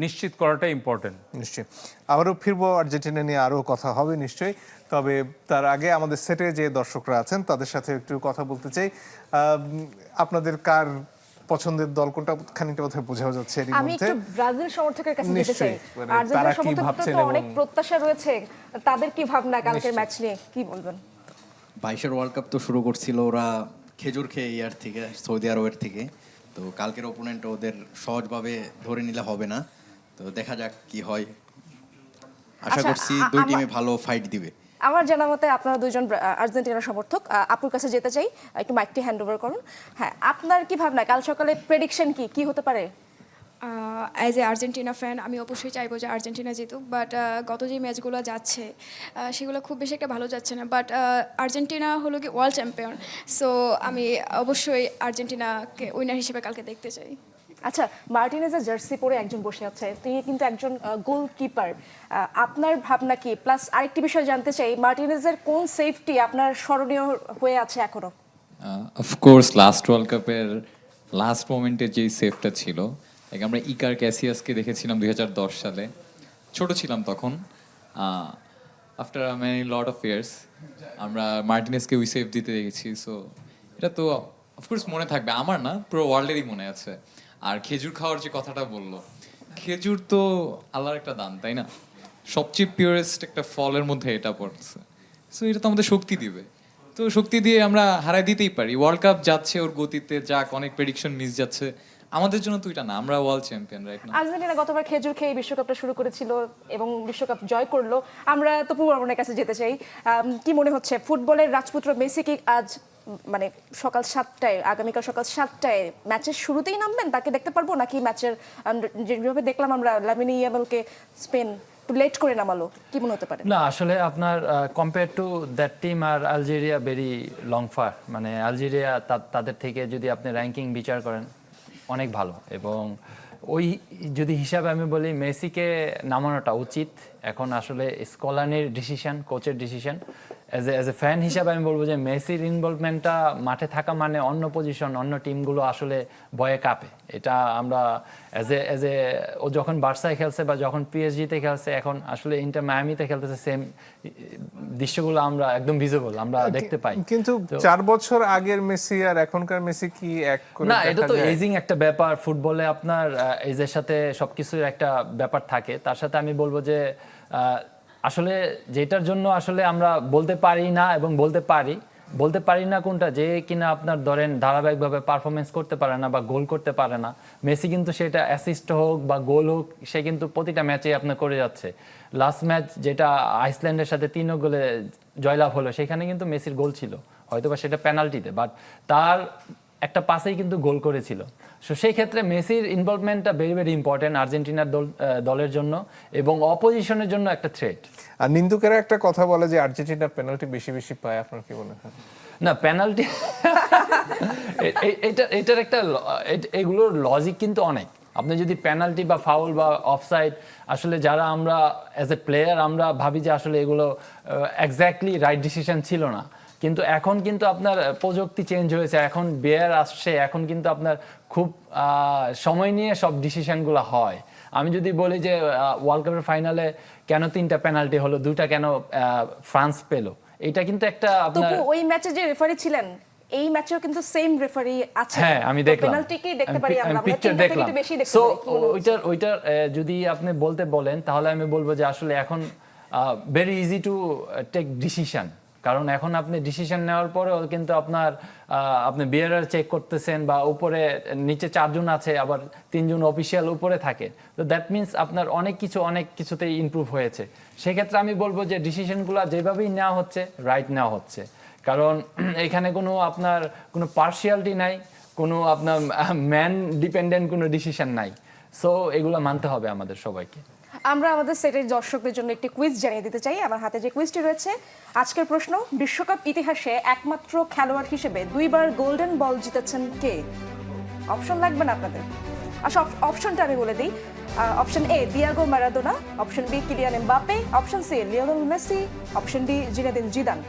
Speaker 6: নিশ্চিত করাটা ইম্পর্টেন্ট।
Speaker 5: নিশ্চয়ই আবারও ফিরবো, আর্জেন্টিনা নিয়ে আরও কথা হবে নিশ্চয়ই। তবে তার আগে আমাদের সেটে যে দর্শকরা আছেন তাদের সাথে একটু কথা বলতে চাই। আপনাদের কার পছন্দের দল কোনটা খানিকটা বোধহয় বোঝাও যাচ্ছে এরই
Speaker 4: আমি
Speaker 5: মধ্যে।
Speaker 4: একটু ব্রাজিল সমর্থকের কাছে যেতে চাই।
Speaker 5: নিশ্চয়ই, মানে
Speaker 4: আর্জেন্টিনা
Speaker 5: তারা কি
Speaker 4: সমর্থকদের
Speaker 5: ভাবছেন
Speaker 4: তো
Speaker 5: এবং-
Speaker 4: অনেক প্রত্যাশা রয়েছে, তাদের কি ভাবনা কালকের ম্যাচ নিয়ে, কি বলবেন?
Speaker 2: 22-এর ওয়ার্ল্ড কাপ তো শুরু করছিল ওরা খেজুর খেয়ে ইয়ার থেকে, সৌদি আরবের থেকে। তো কালকের ওপোনেন্ট ওদের সহজভাবে ধরে নিলে হবে না, তো দেখা যাক কি হয়। আশা
Speaker 4: আচ্ছা,
Speaker 2: করছি দুই টিমে ভালো ফাইট দিবে।
Speaker 4: আমার জানা মতে আপনারা দুজন আর্জেন্টিনার সমর্থক। আপুর কাছে যেতে চাই, একটু মাইকটি হ্যান্ড ওভার করুন। হ্যাঁ, আপনার কি ভাবনা, কাল সকালে প্রেডিকশন কি হতে পারে?
Speaker 1: অ্যাজ এ আর্জেন্টিনা ফ্যান আমি অবশ্যই চাইবো যে আর্জেন্টিনা জিতুক, বাট গত যে ম্যাচগুলো যাচ্ছে সেগুলো খুব বেশি একটা ভালো যাচ্ছে না। বাট আর্জেন্টিনা হলো কি ওয়ার্ল্ড চ্যাম্পিয়ন, সো আমি অবশ্যই আর্জেন্টিনাকে উইনার হিসেবে কালকে দেখতে চাই।
Speaker 4: আচ্ছা, মার্টিনেজের জার্সি পরে একজন বসে আছে, তিনি কিন্তু একজন গোলকিপার। আপনার ভাবনা কি? প্লাস আরেকটি বিষয় জানতে চাই, মার্টিনেজের কোন সেফটি আপনার স্মরণীয় হয়ে আছে এখনো?
Speaker 8: অফকোর্স লাস্ট ওয়ার্ল্ড কাপের লাস্ট মোমেন্টের যেই সেভটা ছিল, আমরা ইকার ক্যাসিয়াসকে দেখেছিলাম 2010 সালে, ছোট ছিলাম তখন। After many lot of years আমরা মার্টিনেসকে ওই সেভ দিতে দেখেছি। সো এটা তো অফকোর্স মনে থাকবে, আমার না, পুরো ওয়ার্ল্ডেরই মনে আছে। আর খেজুর খাওয়ার যে কথাটা বললো, খেজুর তো আল্লাহর একটা দান, তাই না? সবচেয়ে পিওরেস্ট একটা ফলের মধ্যে এটা পড়ছে। সো এটা তো আমাদের শক্তি দিবে, তো শক্তি দিয়ে আমরা হারাই দিতেই পারি। ওয়ার্ল্ড কাপ যাচ্ছে ওর গতিতে, যাক, অনেক প্রেডিকশন মিস যাচ্ছে, আমাদের জন্য তো এটা না, আমরা ওয়ার্ল্ড চ্যাম্পিয়ন রাইট না।
Speaker 4: আর্জেন্টিনা গতবার খেজুর খেয়ে বিশ্বকাপটা শুরু করেছিল এবং বিশ্বকাপ জয় করলো। আমরা তো পূর্ববর্ণের কাছে যেতে চাই, কি মনে হচ্ছে ফুটবলের রাজপুত্র মেসি কি আজ মানে সকাল 7টায়, আগামীকাল সকাল 7টায় ম্যাচের শুরুতেই নামবেন, তাকে দেখতে পারবো, নাকি ম্যাচের যেভাবে দেখলাম আমরা লামিন ইয়ামালকে স্পেন একটু লেট করে নামালো, কি মনে হতে পারে?
Speaker 3: না, আসলে আপনার কম্পেয়ার টু দ্যাট টিম আর আলজেরিয়া ভেরি লং ফার, মানে আলজেরিয়া তাদের থেকে যদি আপনি র্যাঙ্কিং বিচার করেন অনেক ভালো, এবং ওই যদি হিসাবে আমি বলি মেসিকে নামানোটা উচিত। এখন আসলে স্কলানির ডিসিশন, কোচের ডিসিশন। অ্যাজ এ ফ্যান হিসাবে আমি বলবো যে মেসির ইনভলভমেন্টটা মাঠে থাকা মানে অন্য পজিশন, অন্য টিমগুলো আসলে ভয়ে কাঁপে। এটা আমরা অ্যাজ এ ও যখন বার্সায় খেলছে বা যখন পিএসজিতে খেলছে, এখন আসলে ইন্টার মায়ামিতে খেলতেছে, সেম দৃশ্যগুলো আমরা একদম ভিজিবল আমরা দেখতে পাই।
Speaker 5: কিন্তু 4 বছর আগের মেসি আর এখনকার মেসি কি এক করে
Speaker 3: না, এটা
Speaker 5: দেখা
Speaker 3: তো
Speaker 5: যায়?
Speaker 3: এজিং একটা ব্যাপার, ফুটবলে আপনার এজের সাথে সবকিছুর একটা ব্যাপার থাকে। তার সাথে আমি বলবো যে আসলে যেটার জন্য আসলে আমরা বলতে পারি না এবং বলতে পারি না কোনটা, যে কিনা আপনার ধরেন ধারাবাহিকভাবে পারফরমেন্স করতে পারে না বা গোল করতে পারে না। মেসি কিন্তু সেটা অ্যাসিস্ট হোক বা গোল হোক, সে কিন্তু প্রতিটা ম্যাচেই আপনার করে যাচ্ছে। লাস্ট ম্যাচ যেটা আইসল্যান্ডের সাথে 3 গোলে জয়লাভ হলো, সেখানে কিন্তু মেসির গোল ছিল, হয়তো বা সেটা পেনাল্টিতে, বাট তার একটা পাসেই কিন্তু গোল করেছিল। সো সেই ক্ষেত্রে মেসির ইনভলভমেন্টটা ভেরি ভেরি ইম্পর্টেন্ট আর্জেন্টিনার দলের জন্য এবং অপোজিশনের জন্য একটা থ্রেট।
Speaker 5: আর নিন্দুকেরা একটা কথা বলে যে আর্জেন্টিনা পেনাল্টি বেশি বেশি পায়, আপনার কি মনে হয়?
Speaker 3: না পেনাল্টি এটার একটা এগুলোর লজিক কিন্তু অনেক। আপনি যদি পেনাল্টি বা ফাউল বা অফসাইড, আসলে যারা আমরা অ্যাজ এ প্লেয়ার আমরা ভাবি যে আসলে এগুলো এক্স্যাক্টলি রাইট ডিসিশন ছিল না, কিন্তু এখন কিন্তু আপনার প্রযুক্তি চেঞ্জ হয়েছে, এখন বিয়ার আসছে, এখন কিন্তু আপনার খুব সময় নিয়ে সব ডিসিশনগুলো হয়। আমি যদি বলি যে ওয়ার্ল্ড কাপের ফাইনালে কেন 3টা পেনাল্টি হলো, 2টা কেন ফ্রান্স পেল, এটা কিন্তু একটা আপনার
Speaker 4: তবু ওই ম্যাচে যে রেফারি ছিলেন এই ম্যাচেও কিন্তু সেম রেফারি আছে।
Speaker 3: হ্যাঁ আমি দেখলাম,
Speaker 4: পেনাল্টি কি দেখতে পারি আমরা,
Speaker 3: পিকচার
Speaker 4: তিনটা থেকে
Speaker 3: দেখলাম।
Speaker 4: একটু বেশি দেখতে
Speaker 3: সো
Speaker 4: পারি।
Speaker 3: ওইটার যদি আপনি বলতে বলেন তাহলে আমি বলবো যে আসলে এখন very easy to take decision, কারণ এখন আপনি ডিসিশন নেওয়ার পরেও কিন্তু আপনি বিয়ারার চেক করতেছেন বা উপরে নিচে 4 জন আছে, আবার 3 জন অফিসিয়াল উপরে থাকে। তো দ্যাট মিনস আপনার অনেক কিছুতেই ইমপ্রুভ হয়েছে। সেক্ষেত্রে আমি বলবো যে ডিসিশনগুলো যেভাবেই নেওয়া হচ্ছে রাইট নেওয়া হচ্ছে, কারণ এখানে আপনার কোনো পার্সিয়ালিটি নাই, কোনো আপনার ম্যান ডিপেন্ডেন্ট কোনো ডিসিশন নাই। সো এগুলো মানতে হবে আমাদের সবাইকে।
Speaker 4: আমরা আমাদের সেটের দর্শকদের জন্য একটি কুইজ জানিয়ে দিতে চাই। আমার হাতে যে কুইজটি রয়েছে, আজকের প্রশ্ন, বিশ্বকাপ ইতিহাসে একমাত্র খেলোয়াড় হিসেবে 2বার গোল্ডেন বল জিতেছেন কে? অপশন লাগবে না আপনাদের? আচ্ছা অপশনটা আমি বলে দিই। Option A Diego Maradona, option B Kylian Mbappe, option C Lionel Messi, option D Zinedine Zidane.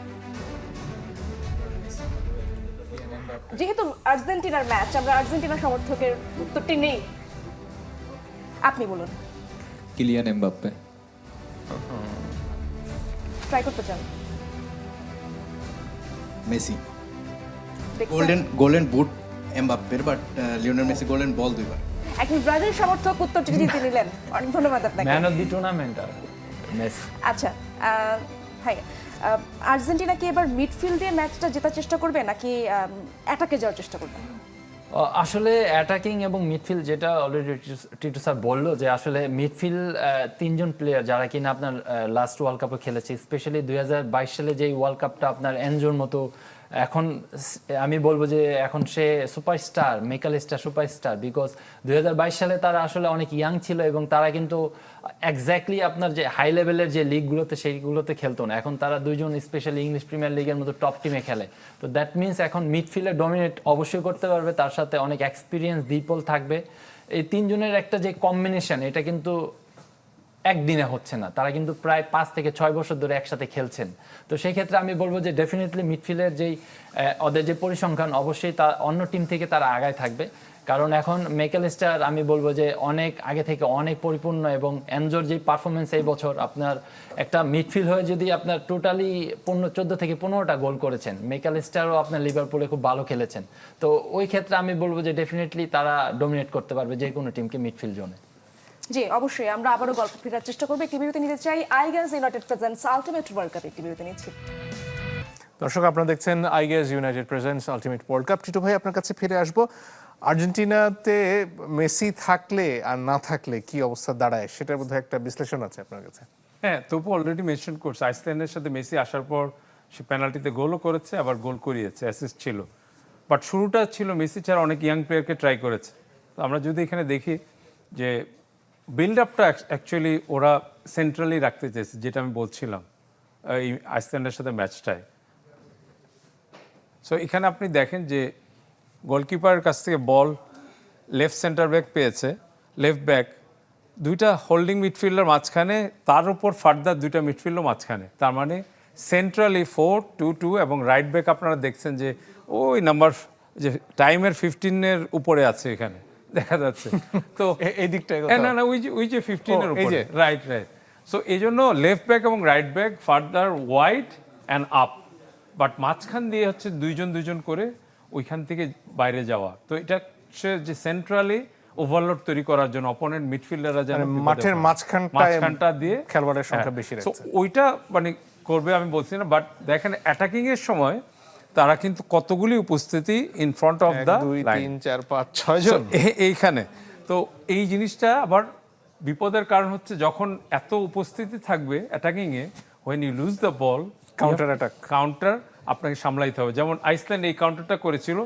Speaker 4: যেহেতু আর্জেন্টিনার ম্যাচ, আমরা আর্জেন্টিনা সমর্থকের উত্তরটি নেই, আপনি বলুন।
Speaker 8: Kylian Mbappe.
Speaker 4: ট্রাই করতে চান?
Speaker 2: মেসি।
Speaker 4: দেখছেন?
Speaker 2: গোল্ডেন বুট এমবাপ্পের, but Lionel Messi golden ball 2বার।
Speaker 4: একজন ব্রাজিল সমর্থক উত্তরটি জিতে নিলেন, অনেক ধন্যবাদ আপনাকে।
Speaker 3: Man of the tournament Messi.
Speaker 4: আচ্ছা ভাই, আর্জেন্টিনা কি এবার মিডফিল্ড দিয়ে ম্যাচটা জেতার চেষ্টা করবে নাকি অ্যাটাকে যাওয়ার চেষ্টা করবে?
Speaker 3: আসলে অ্যাটাকিং এবং মিডফিল্ড, যেটা অলরেডি টিটু স্যার বললো যে আসলে মিডফিল্ড 3 জন প্লেয়ার যারা কিনা আপনার লাস্ট ওয়ার্ল্ড কাপে খেলেছে, স্পেশালি 2022 সালে যেই ওয়ার্ল্ড কাপটা আপনার এনজোর মতো, এখন আমি বলবো যে এখন সে সুপারস্টার, মেকালিস্টার সুপারস্টার, বিকজ 2022 সালে তারা আসলে অনেক ইয়াং ছিল এবং তারা কিন্তু এক্স্যাক্টলি আপনার যে হাই লেভেলের যে লিগগুলোতে সেইগুলোতে খেলতো না। এখন তারা 2 জন স্পেশালি ইংলিশ প্রিমিয়ার লিগের মতো টপ টিমে খেলে। তো দ্যাট মিনস এখন মিডফিল্ডে ডমিনেট অবশ্যই করতে পারবে, তার সাথে অনেক এক্সপিরিয়েন্স দ্বিপল থাকবে। এই 3 জনের একটা যে কম্বিনেশন, এটা কিন্তু একদিনে হচ্ছে না, তারা কিন্তু প্রায় 5 থেকে 6 বছর ধরে একসাথে খেলছেন। তো সেই ক্ষেত্রে আমি বলবো যে ডেফিনেটলি মিডফিল্ডের যেই ওদের যে পরিসংখ্যান, অবশ্যই তা অন্য টিম থেকে তারা আগায় থাকবে, কারণ এখন মেকালিস্টার আমি বলবো যে অনেক আগে থেকে অনেক পরিপূর্ণ, এবং এনজোর যে পারফরমেন্স এই বছর, আপনার একটা মিডফিল্ড হয়ে যদি আপনার টোটালি 14 থেকে 15টা গোল করেছেন, মেকালিস্টারও আপনার লিভারপুলে খুব ভালো খেলেছেন। তো ওই ক্ষেত্রে আমি বলবো যে ডেফিনেটলি তারা ডমিনেট করতে পারবে যে কোনো টিমকে মিডফিল্ড জোনে।
Speaker 4: জি অবশ্যই, আমরা আবারও গল্প ফেরার চেষ্টা করবো। একটি বিরতি নিতে চাই। আইগাস united presents ultimate world cup, একটি বিরতি নিচ্ছি।
Speaker 5: দর্শক আপনারা দেখছেন আইগেস united presents ultimate world cup. Titu ভাই আপনার কাছে ফিরে আসবো। আর্জেন্টিনাতে মেসি থাকলে আর না থাকলে কি অবস্থা দাঁড়ায়, সেটার মধ্যে একটা বিশ্লেষণ আছে আপনার কাছে।
Speaker 6: হ্যাঁ, তবু অলরেডি মেনশন করছে আইসল্যান্ডের সাথে মেসি আসার পর সে পেনাল্টিতে গোলও করেছে, আবার গোল করিয়েছে, অ্যাসিস্ট ছিল। বাট শুরুটা ছিল মেসি ছাড়া অনেক ইয়াং প্লেয়ারকে ট্রাই করেছে। তো আমরা যদি এখানে দেখি যে বিল্ড আপটা অ্যাকচুয়ালি ওরা সেন্ট্রালি রাখতে চেয়েছে, যেটা আমি বলছিলাম এই আইসল্যান্ডের সাথে ম্যাচটায়। সো এখানে আপনি দেখেন যে গোলকিপারের কাছ থেকে বল লেফট সেন্টার ব্যাক পেয়েছে, লেফট ব্যাক 2টা হোল্ডিং মিডফিল্ডার মাঝখানে, তার উপর ফার্দার 2টা মিডফিল্ডও মাঝখানে। তার মানে সেন্ট্রালি 4-2-2, এবং রাইট ব্যাক আপনারা দেখছেন যে ওই নাম্বার যে টাইমের 15-এর উপরে আছে, এখানে দেখা যাচ্ছে। তো
Speaker 5: এই দিকটায়
Speaker 6: না ওই যে 15-এর উপরে, রাইট। সো এই জন্য লেফট ব্যাক এবং right back further wide and up, but মাঝখান দিয়ে হচ্ছে 2জন করে ওইখান থেকে বাইরে যাওয়া। তো এটা সে যে সেন্ট্রালি ওভারলোড তৈরি করার জন্য অপোনেন্ট মিডফিল্ডাররা যেন
Speaker 5: মাঠের
Speaker 6: মাঝখানটা দিয়ে
Speaker 5: খেলোয়াড়ের সংখ্যা বেশি
Speaker 6: তো
Speaker 5: রাখছে।
Speaker 6: ওইটা মানে করবে আমি বলছি না, বাট দেখেন অ্যাটাকিং এর সময় তারা কিন্তু কতগুলি উপস্থিতি in front of the
Speaker 5: 2,
Speaker 6: line,
Speaker 5: 3, 4, 5, 6 জন
Speaker 6: এইখানে। তো এই জিনিসটা আবার বিপদের কারণ হচ্ছে যখন এত উপস্থিতি থাকবে attacking A, when you lose the ball
Speaker 5: Counter attack.
Speaker 6: Counter আপনাকে সামলাইতে হবে। যেমন আইসল্যান্ড এই কাউন্টারটা করেছিল,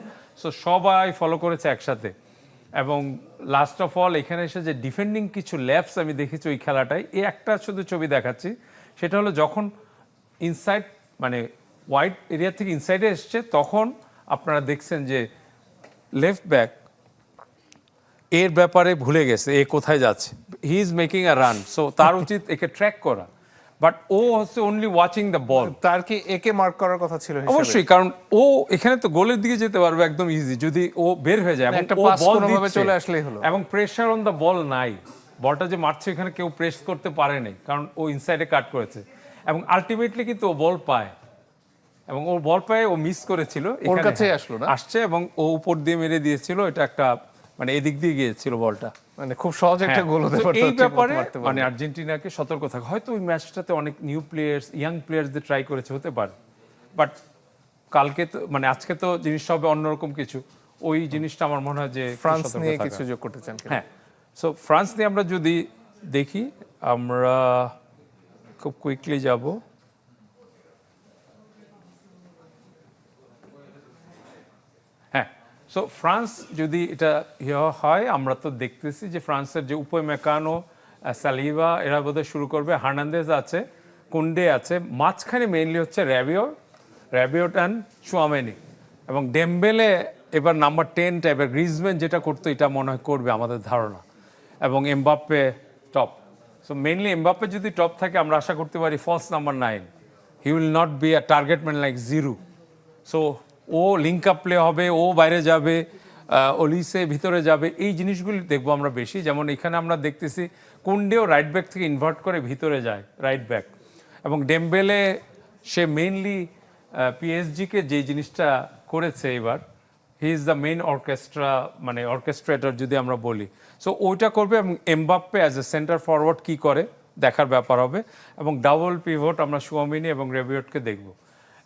Speaker 6: সো সবাই ফলো করেছে একসাথে। এবং লাস্ট অফ অল এখানে এসে যে ডিফেন্ডিং কিছু ল্যাপস আমি দেখেছি ওই খেলাটায়, এই একটা শুধু ছবি দেখাচ্ছি, সেটা হলো যখন ইনসাইড মানে ওয়াইড এরিয়া থেকে ইনসাইডে এসছে, তখন আপনারা দেখছেন যে লেফট ব্যাক এর ব্যাপারে ভুলে গেছে এ কোথায় যাচ্ছে, he is making a run, so তার উচিত একে ট্র্যাক করা, বাট ও হচ্ছে অনলি ওয়াচিং দ্য বল।
Speaker 5: তার কি একে মার্ক করার কথা ছিল হিসেবে?
Speaker 6: অবশ্যই, কারণ ও এখানে তো গোলের দিকে যেতে পারবে একদম ইজি যদি ও বের হয়ে যায় এবং
Speaker 5: একটা
Speaker 6: ও
Speaker 5: pass
Speaker 6: বল
Speaker 5: কোনোভাবে
Speaker 6: দিচ্ছে
Speaker 5: চলে আসলেই হলো।
Speaker 6: এবং প্রেসার অন দ্য বল নাই, বলটা যে মারছে এখানে কেউ প্রেস করতে পারেনি কারণ ও ইনসাইডে কাট করেছে এবং আলটিমেটলি কিন্তু ও বল পায় এবং ও বল পায়, ও মিস করেছিল এখানে,
Speaker 5: কাছেই আসলো না?
Speaker 6: আসছে এবং ও উপর দিয়ে মেরে দিয়েছিল, এটা একটা মানে এদিক দিয়ে গিয়েছিল বলটা।
Speaker 5: মানে খুব সহজ একটা গোল হতে
Speaker 6: তো
Speaker 5: পারতো,
Speaker 6: এই
Speaker 5: ঠিক মতো
Speaker 6: ব্যাপারে
Speaker 5: মারতে পারলো।
Speaker 6: মানে আর্জেন্টিনাকে সতর্ক থাকা, হয়তো ওই ম্যাচটাতে অনেক নিউ প্লেয়ার্স, ইয়াং প্লেয়ার্সদের ট্রাই করেছে, হতে পারে, বাট কালকে তো মানে আজকে তো জিনিসটা হবে অন্যরকম কিছু, ওই জিনিসটা আমার মনে হয় যে একটু
Speaker 5: ফ্রান্স
Speaker 6: সতর্ক
Speaker 5: নিয়ে
Speaker 6: থাকা।
Speaker 5: কিছু যোগ করতে চান কিনা?
Speaker 6: হ্যাঁ, সো ফ্রান্স নিয়ে আমরা যদি দেখি, আমরা খুব কুইকলি যাব। হ্যাঁ, সো ফ্রান্স যদি এটা হয়, আমরা তো দেখতেছি যে ফ্রান্সের যে উপমেকানো, সালিবা এরা বোধহয় শুরু করবে, হার্নান্দেজ আছে, কুন্ডে আছে, মাঝখানে মেইনলি হচ্ছে র্যাবিওট অ্যান্ড চুয়ামেনি এবং ডেম্বেলে এবার নাম্বার 10 টাইপের, গ্রিজম্যান যেটা করতো এটা মনে হয় করবে আমাদের ধারণা, এবং Mbappe top. So mainly Mbappe যদি টপ থাকে আমরা আশা করতে পারি false number 9, he will not be a target man like zero. So ও লিঙ্ক আপ প্লে হবে, ও বাইরে যাবে, অলিসে ভিতরে যাবে, এই জিনিসগুলি দেখবো আমরা বেশি। যেমন এখানে আমরা দেখতেছি কুন্ডেও রাইট ব্যাক থেকে ইনভার্ট করে ভিতরে যায় রাইট ব্যাক, এবং ডেম্বেলে সে মেইনলি পিএসজিকে যে জিনিসটা করেছে এবার, he is the main orchestra মানে অর্কেস্ট্রেটর যদি আমরা বলি, সো ওইটা করবে। এবং Mbappe as a centre forward কি করে দেখার ব্যাপার হবে, এবং ডাবল পিভট আমরা চুয়ামেনি এবং রেবিওটকে দেখব।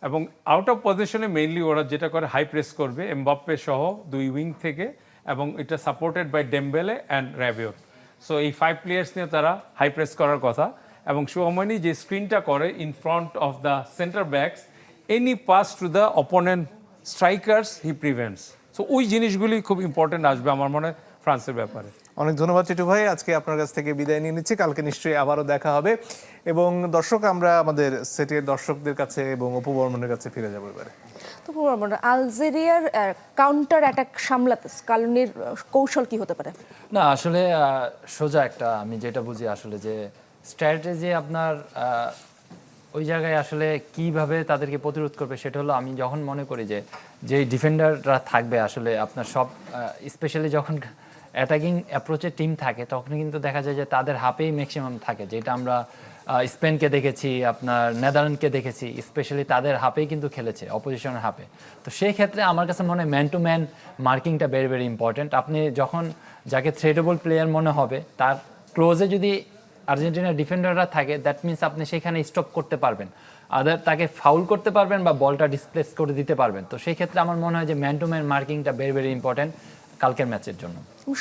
Speaker 6: এবং আউট অফ পজিশনে মেইনলি ওরা যেটা করে হাই প্রেস করবে এমবাপ্পে সহ দুই উইং থেকে, এবং এটা supported by Dembele and Rabiot. So এই 5 প্লেয়ার্স নিয়ে তারা হাই প্রেস করার কথা, এবং চুয়ামেনি যে স্ক্রিনটা করে in front of the centre backs, any pass to the opponent strikers he prevents. So ওই জিনিসগুলি খুব ইম্পর্টেন্ট আসবে আমার মনে হয় ফ্রান্সের ব্যাপারে।
Speaker 5: অনেক ধন্যবাদ টিটু ভাই, আজকে আপনার কাছ থেকে বিদায় নিয়ে নিচ্ছি, কালকে নিশ্চয়ই আবারও দেখা হবে। এবং দর্শক, আমরা আমাদের সেটের দর্শকদের কাছে এবং অপু বর্মনের কাছে ফিরে যাবো এবারে।
Speaker 4: তো আলজেরিয়ার কাউন্টার অ্যাটাক সামলাতে স্কালোনির কৌশল কি হতে পারে?
Speaker 3: না আসলে সোজা একটা, আমি যেটা বুঝি আসলে যে স্ট্র্যাটেজি আপনার ওই জায়গায় আসলে কিভাবে তাদেরকে প্রতিরোধ করবে সেটা হলো, আমি যখন মনে করি যে যেই ডিফেন্ডাররা থাকবে আসলে আপনার সব স্পেশালি যখন অ্যাটাকিং অ্যাপ্রোচে টিম থাকে তখন কিন্তু দেখা যায় যে তাদের হাফেই ম্যাক্সিমাম থাকে, যেটা আমরা স্পেনকে দেখেছি, আপনার নেদারল্যান্ডকে দেখেছি, স্পেশালি তাদের হাফেই কিন্তু খেলেছে, অপোজিশনের হাফে। তো সেই ক্ষেত্রে আমার কাছে মনে হয় ম্যান টু ম্যান মার্কিংটা ভেরি ভেরি ইম্পর্টেন্ট। আপনি যখন যাকে থ্রেডেবল প্লেয়ার মনে হবে তার ক্লোজে যদি আর্জেন্টিনার ডিফেন্ডাররা থাকে, দ্যাট মিনস আপনি সেখানে স্টপ করতে পারবেন, আদার তাকে ফাউল করতে পারবেন বা বলটা ডিসপ্লেস করে দিতে পারবেন। তো সেই ক্ষেত্রে আমার মনে হয় যে ম্যান টু ম্যান মার্কিংটা ভেরি ভেরি ইম্পর্টেন্ট কালকের ম্যাচের জন্য।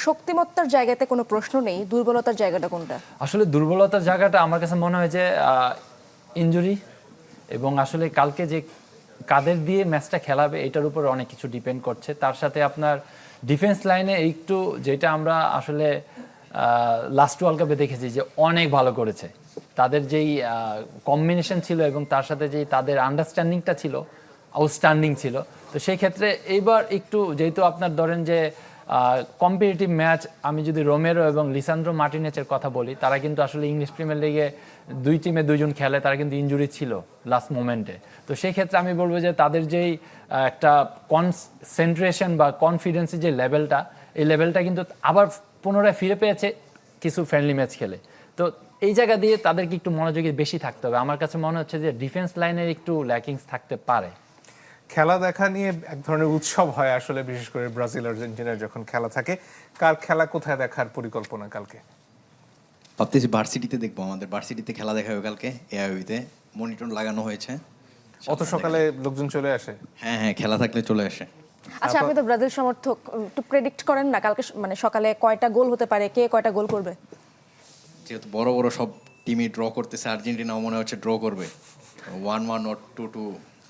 Speaker 4: শক্তিমত্তার জায়গাতে কোনো প্রশ্ন নেই, দুর্বলতার জায়গাটা কোনটা?
Speaker 3: আসলে দুর্বলতার জায়গাটা আমার কাছে মনে হয় যে ইনজুরি, এবং আসলে কালকে যে কাদের দিয়ে ম্যাচটা খেলাবে এটার উপর অনেক কিছু ডিপেন্ড করছে। তার সাথে আপনার ডিফেন্স লাইনে একটু, যেটা আমরা আসলে লাস্ট ওয়ার্ল্ড কাপে দেখেছি যে অনেক ভালো করেছে, তাদের যেই কম্বিনেশন ছিল এবং তার সাথে যেই তাদের আন্ডারস্ট্যান্ডিংটা ছিল আউটস্ট্যান্ডিং ছিল। তো সেই ক্ষেত্রে এইবার একটু, যেহেতু আপনার ধরেন যে কম্পিটিটিভ ম্যাচ, আমি যদি রোমেরো এবং লিসান্দ্রো মার্টিনেজের কথা বলি, তারা কিন্তু আসলে ইংলিশ প্রিমিয়ার লিগে দুই টিমে দুইজন খেলে, তারা কিন্তু ইনজুরি ছিল লাস্ট মোমেন্টে। তো সেই ক্ষেত্রে আমি বলবো যে তাদের যেই একটা কনসেন্ট্রেশন বা কনফিডেন্সের যে লেভেলটা, এই লেভেলটা কিন্তু আবার পুনরায় ফিরে পেয়েছে কিছু ফ্রেন্ডলি ম্যাচ খেলে। তো এই জায়গা দিয়ে তাদেরকে একটু মনোযোগী বেশি থাকতে হবে। আমার কাছে মনে হচ্ছে যে ডিফেন্স লাইনের একটু ল্যাকিংস থাকতে পারে।
Speaker 5: খেলা দেখা নিয়ে এক ধরনের উৎসব হয় আসলে, বিশেষ করে ব্রাজিল আর্জেন্টিনার যখন খেলা থাকে। কার খেলা কোথায় দেখার পরিকল্পনা কালকে?
Speaker 2: ভাবতেছি ভার্সিটিতে দেখবো, আমাদের ভার্সিটিতে খেলা দেখাবে কালকে, এআইতে মনিটর লাগানো হয়েছে।
Speaker 5: অত সকালে লোকজন চলে আসে?
Speaker 2: হ্যাঁ হ্যাঁ, খেলা থাকলে চলে আসে।
Speaker 4: আচ্ছা, আপনি তো ব্রাজিল সমর্থক, একটু প্রেডিক্ট করেন না কালকে মানে সকালে কয়টা গোল হতে পারে, কে কয়টা গোল করবে?
Speaker 2: যেহেতু বড় বড় সব টিমই ড্র করতেছে, আর্জেন্টিনাও মনে হচ্ছে ড্র করবে, 1-1 or 2-2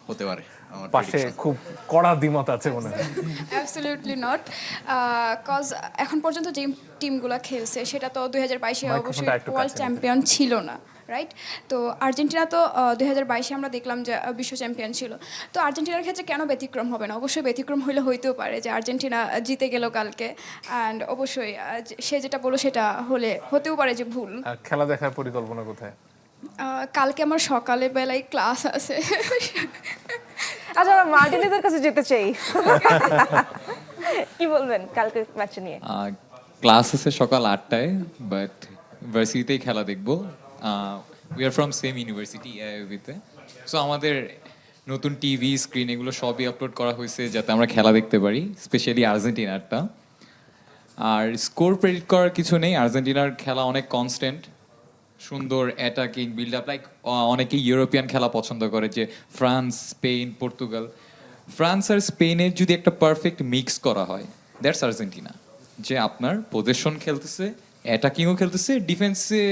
Speaker 2: হতে পারে। আমার
Speaker 5: পাশে
Speaker 2: prediction।
Speaker 5: খুব কড়া দ্বিমত আছে মনে হয়।
Speaker 1: অ্যাবসলিউটলি নট, কজ এখন পর্যন্ত যে টিমগুলো খেলছে সেটা তো 2022-এ অবশ্যই
Speaker 5: মাইক্রোফোনটা একটু
Speaker 1: ওয়ার্ল্ড
Speaker 5: কাছে
Speaker 1: চ্যাম্পিয়ন ছিল না, রাইট? তো আর্জেন্টিনা তো 2022-এ আমরা দেখলাম যে বিশ্ব চ্যাম্পিয়ন ছিল। তো আর্জেন্টিনার ক্ষেত্রে কেন ব্যতিক্রম হবে না? অবশ্যই ব্যতিক্রম হইলে হইতেও পারে যে আর্জেন্টিনা জিতে গেল কালকে, অ্যান্ড অবশ্যই সে যেটা বললো সেটা হতেও পারে যে ভুল।
Speaker 5: আর খেলা দেখার পরিকল্পনা কোথায়?
Speaker 1: কালকে আমার সকালে বেলায় ক্লাস আছে।
Speaker 4: আচ্ছা, আমরা মার্টিনেজের কাছে যেতে চাই। কি বলবেন কালকে ম্যাচ নিয়ে?
Speaker 8: ক্লাস আছে সকাল 8টায়, বাট ভার্সিটিতেই খেলা দেখবো। We are from same university এআইইউবিতে, সো আমাদের নতুন টিভি স্ক্রিন এগুলো সবই আপলোড করা হয়েছে যাতে আমরা খেলা দেখতে পারি, স্পেশালি আর্জেন্টিনারটা। আর স্কোর প্রেডিক্ট করার কিছু নেই, আর্জেন্টিনার খেলা অনেক কনস্ট্যান্ট, সুন্দর অ্যাটাকিং বিল্ড আপ, লাইক অনেকেই ইউরোপিয়ান খেলা পছন্দ করে, যে ফ্রান্স, স্পেন, পর্তুগাল। ফ্রান্স আর স্পেনের যদি একটা পারফেক্ট মিক্স করা হয়, দ্যাটস আর্জেন্টিনা, যে আপনার পজিশন খেলতেছে, অ্যাটাকিংও খেলতেছে, ডিফেন্সে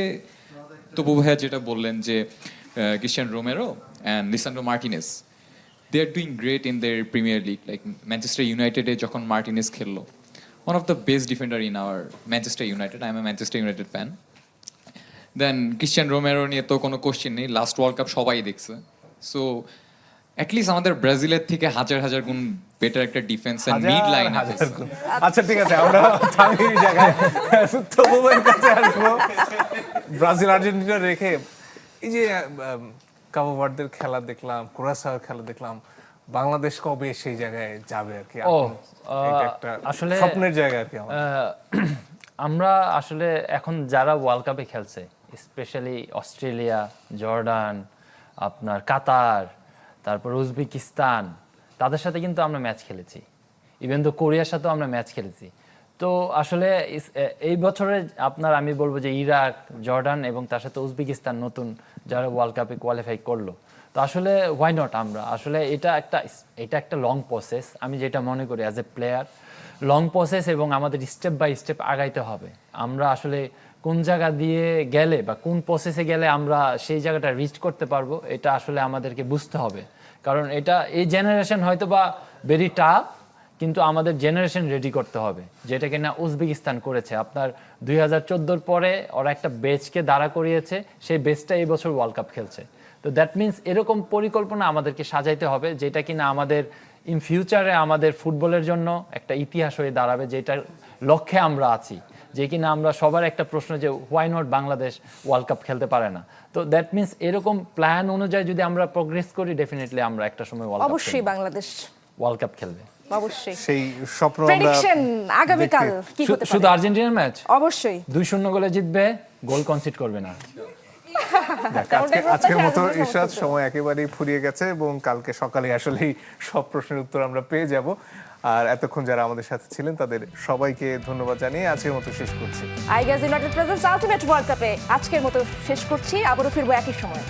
Speaker 8: তবু ভাইয়া যেটা বললেন যে Cristian Romero and Lisandro Martinez, they are doing great in their Premier League. Like Manchester ইউনাইটেডে যখন মার্টিনেজ খেললো, one of the best defender in our Manchester United, I am a Manchester United fan. Then Cristian Romero নিয়ে তো কোনো কোশ্চেন নেই, লাস্ট ওয়ার্ল্ড কাপ সবাই দেখছে। সো অ্যাটলিস্ট আমাদের ব্রাজিলের থেকে হাজার হাজার গুণ বেটার একটা ডিফেন্স এন্ড মিড লাইন আছে।
Speaker 5: আচ্ছা ঠিক আছে, আমরা থামি এই জায়গায় তবুবের কাছে আসবো। ব্রাজিল আর্জেন্টিনা রেখে এই যে কাবো ভার্দের খেলা দেখলাম, কুরাসাওয়ের খেলা দেখলাম, বাংলাদেশ কবে সেই জায়গায় যাবে আর কি? এটা একটা
Speaker 3: আসলে
Speaker 5: স্বপ্নের জায়গা আর কি আমার।
Speaker 3: আমরা আসলে এখন যারা ওয়ার্ল্ড কাপে খেলছে, স্পেশালি অস্ট্রেলিয়া, জর্ডান, আপনার কাতার, তারপর উজবেকিস্তান, তাদের সাথে কিন্তু আমরা ম্যাচ খেলেছি। ইভেন তো কোরিয়ার সাথেও আমরা ম্যাচ খেলেছি। তো আসলে এই বছরে আপনার আমি বলবো যে ইরাক, জর্ডান এবং তার সাথে উজবেকিস্তান নতুন যারা ওয়ার্ল্ড কাপে কোয়ালিফাই করলো, তো আসলে হোয়াই নট? আমরা আসলে এটা একটা লং প্রসেস, আমি যেটা মনে করি as a player, long process, এবং আমাদের স্টেপ বাই স্টেপ আগাইতে হবে। আমরা আসলে কোন জায়গা দিয়ে গেলে বা কোন প্রসেসে গেলে আমরা সেই জায়গাটা রিচ করতে পারবো, এটা আসলে আমাদেরকে বুঝতে হবে। কারণ এই জেনারেশন হয়তো বা ভেরি টাফ, কিন্তু আমাদের জেনারেশন রেডি করতে হবে, যেটা কিনা উজবেকিস্তান করেছে। আপনার 2014 পরে ওরা একটা বেচকে দাঁড়া করিয়েছে, সেই বেচটা এই বছর ওয়ার্ল্ড কাপ খেলছে। তো দ্যাট মিনস এরকম পরিকল্পনা আমাদেরকে সাজাইতে হবে, যেটা কিনা আমাদের ইন ফিউচারে আমাদের ফুটবলের জন্য একটা ইতিহাস হয়ে দাঁড়াবে, যেটার লক্ষ্যে আমরা আছি। যে কিনা আমরা সবার একটা প্রশ্ন যে why not Bangladesh world cup খেলতে পারে না। তো দ্যাট মিনস এরকম প্ল্যান অনুযায়ী যদি আমরা প্রোগ্রেস করি, ডেফিনেটলি আমরা একটা সময়
Speaker 4: অবশ্যই বাংলাদেশ
Speaker 3: ওয়ার্ল্ড কাপ খেলবে।
Speaker 4: অবশ্যই।
Speaker 5: সেই স্বপ্ন আমরা
Speaker 4: প্রেডিকশন আগামীকাল কি হতে
Speaker 3: শুধু
Speaker 4: পারে?
Speaker 3: আর্জেন্টিনার ম্যাচ
Speaker 4: অবশ্যই
Speaker 3: 2-0 গোলে জিতবে, গোল কনসিড করবে না।
Speaker 5: আজকের মতো ইরশাদ সময় একেবারেই ফুরিয়ে গেছে, এবং কালকে সকালে আসলেই সব প্রশ্নের উত্তর আমরা পেয়ে যাব। আর এতক্ষণ যারা আমাদের সাথে ছিলেন তাদের সবাইকে ধন্যবাদ জানিয়ে আজকের মতো শেষ করছি।
Speaker 4: আইগাজ ইউনাইটেড প্রেজেন্টস আলটিমেট ওয়ার্ল্ড কাপে আজকের মতো শেষ করছি। আবারও ফিরবো একই সময়।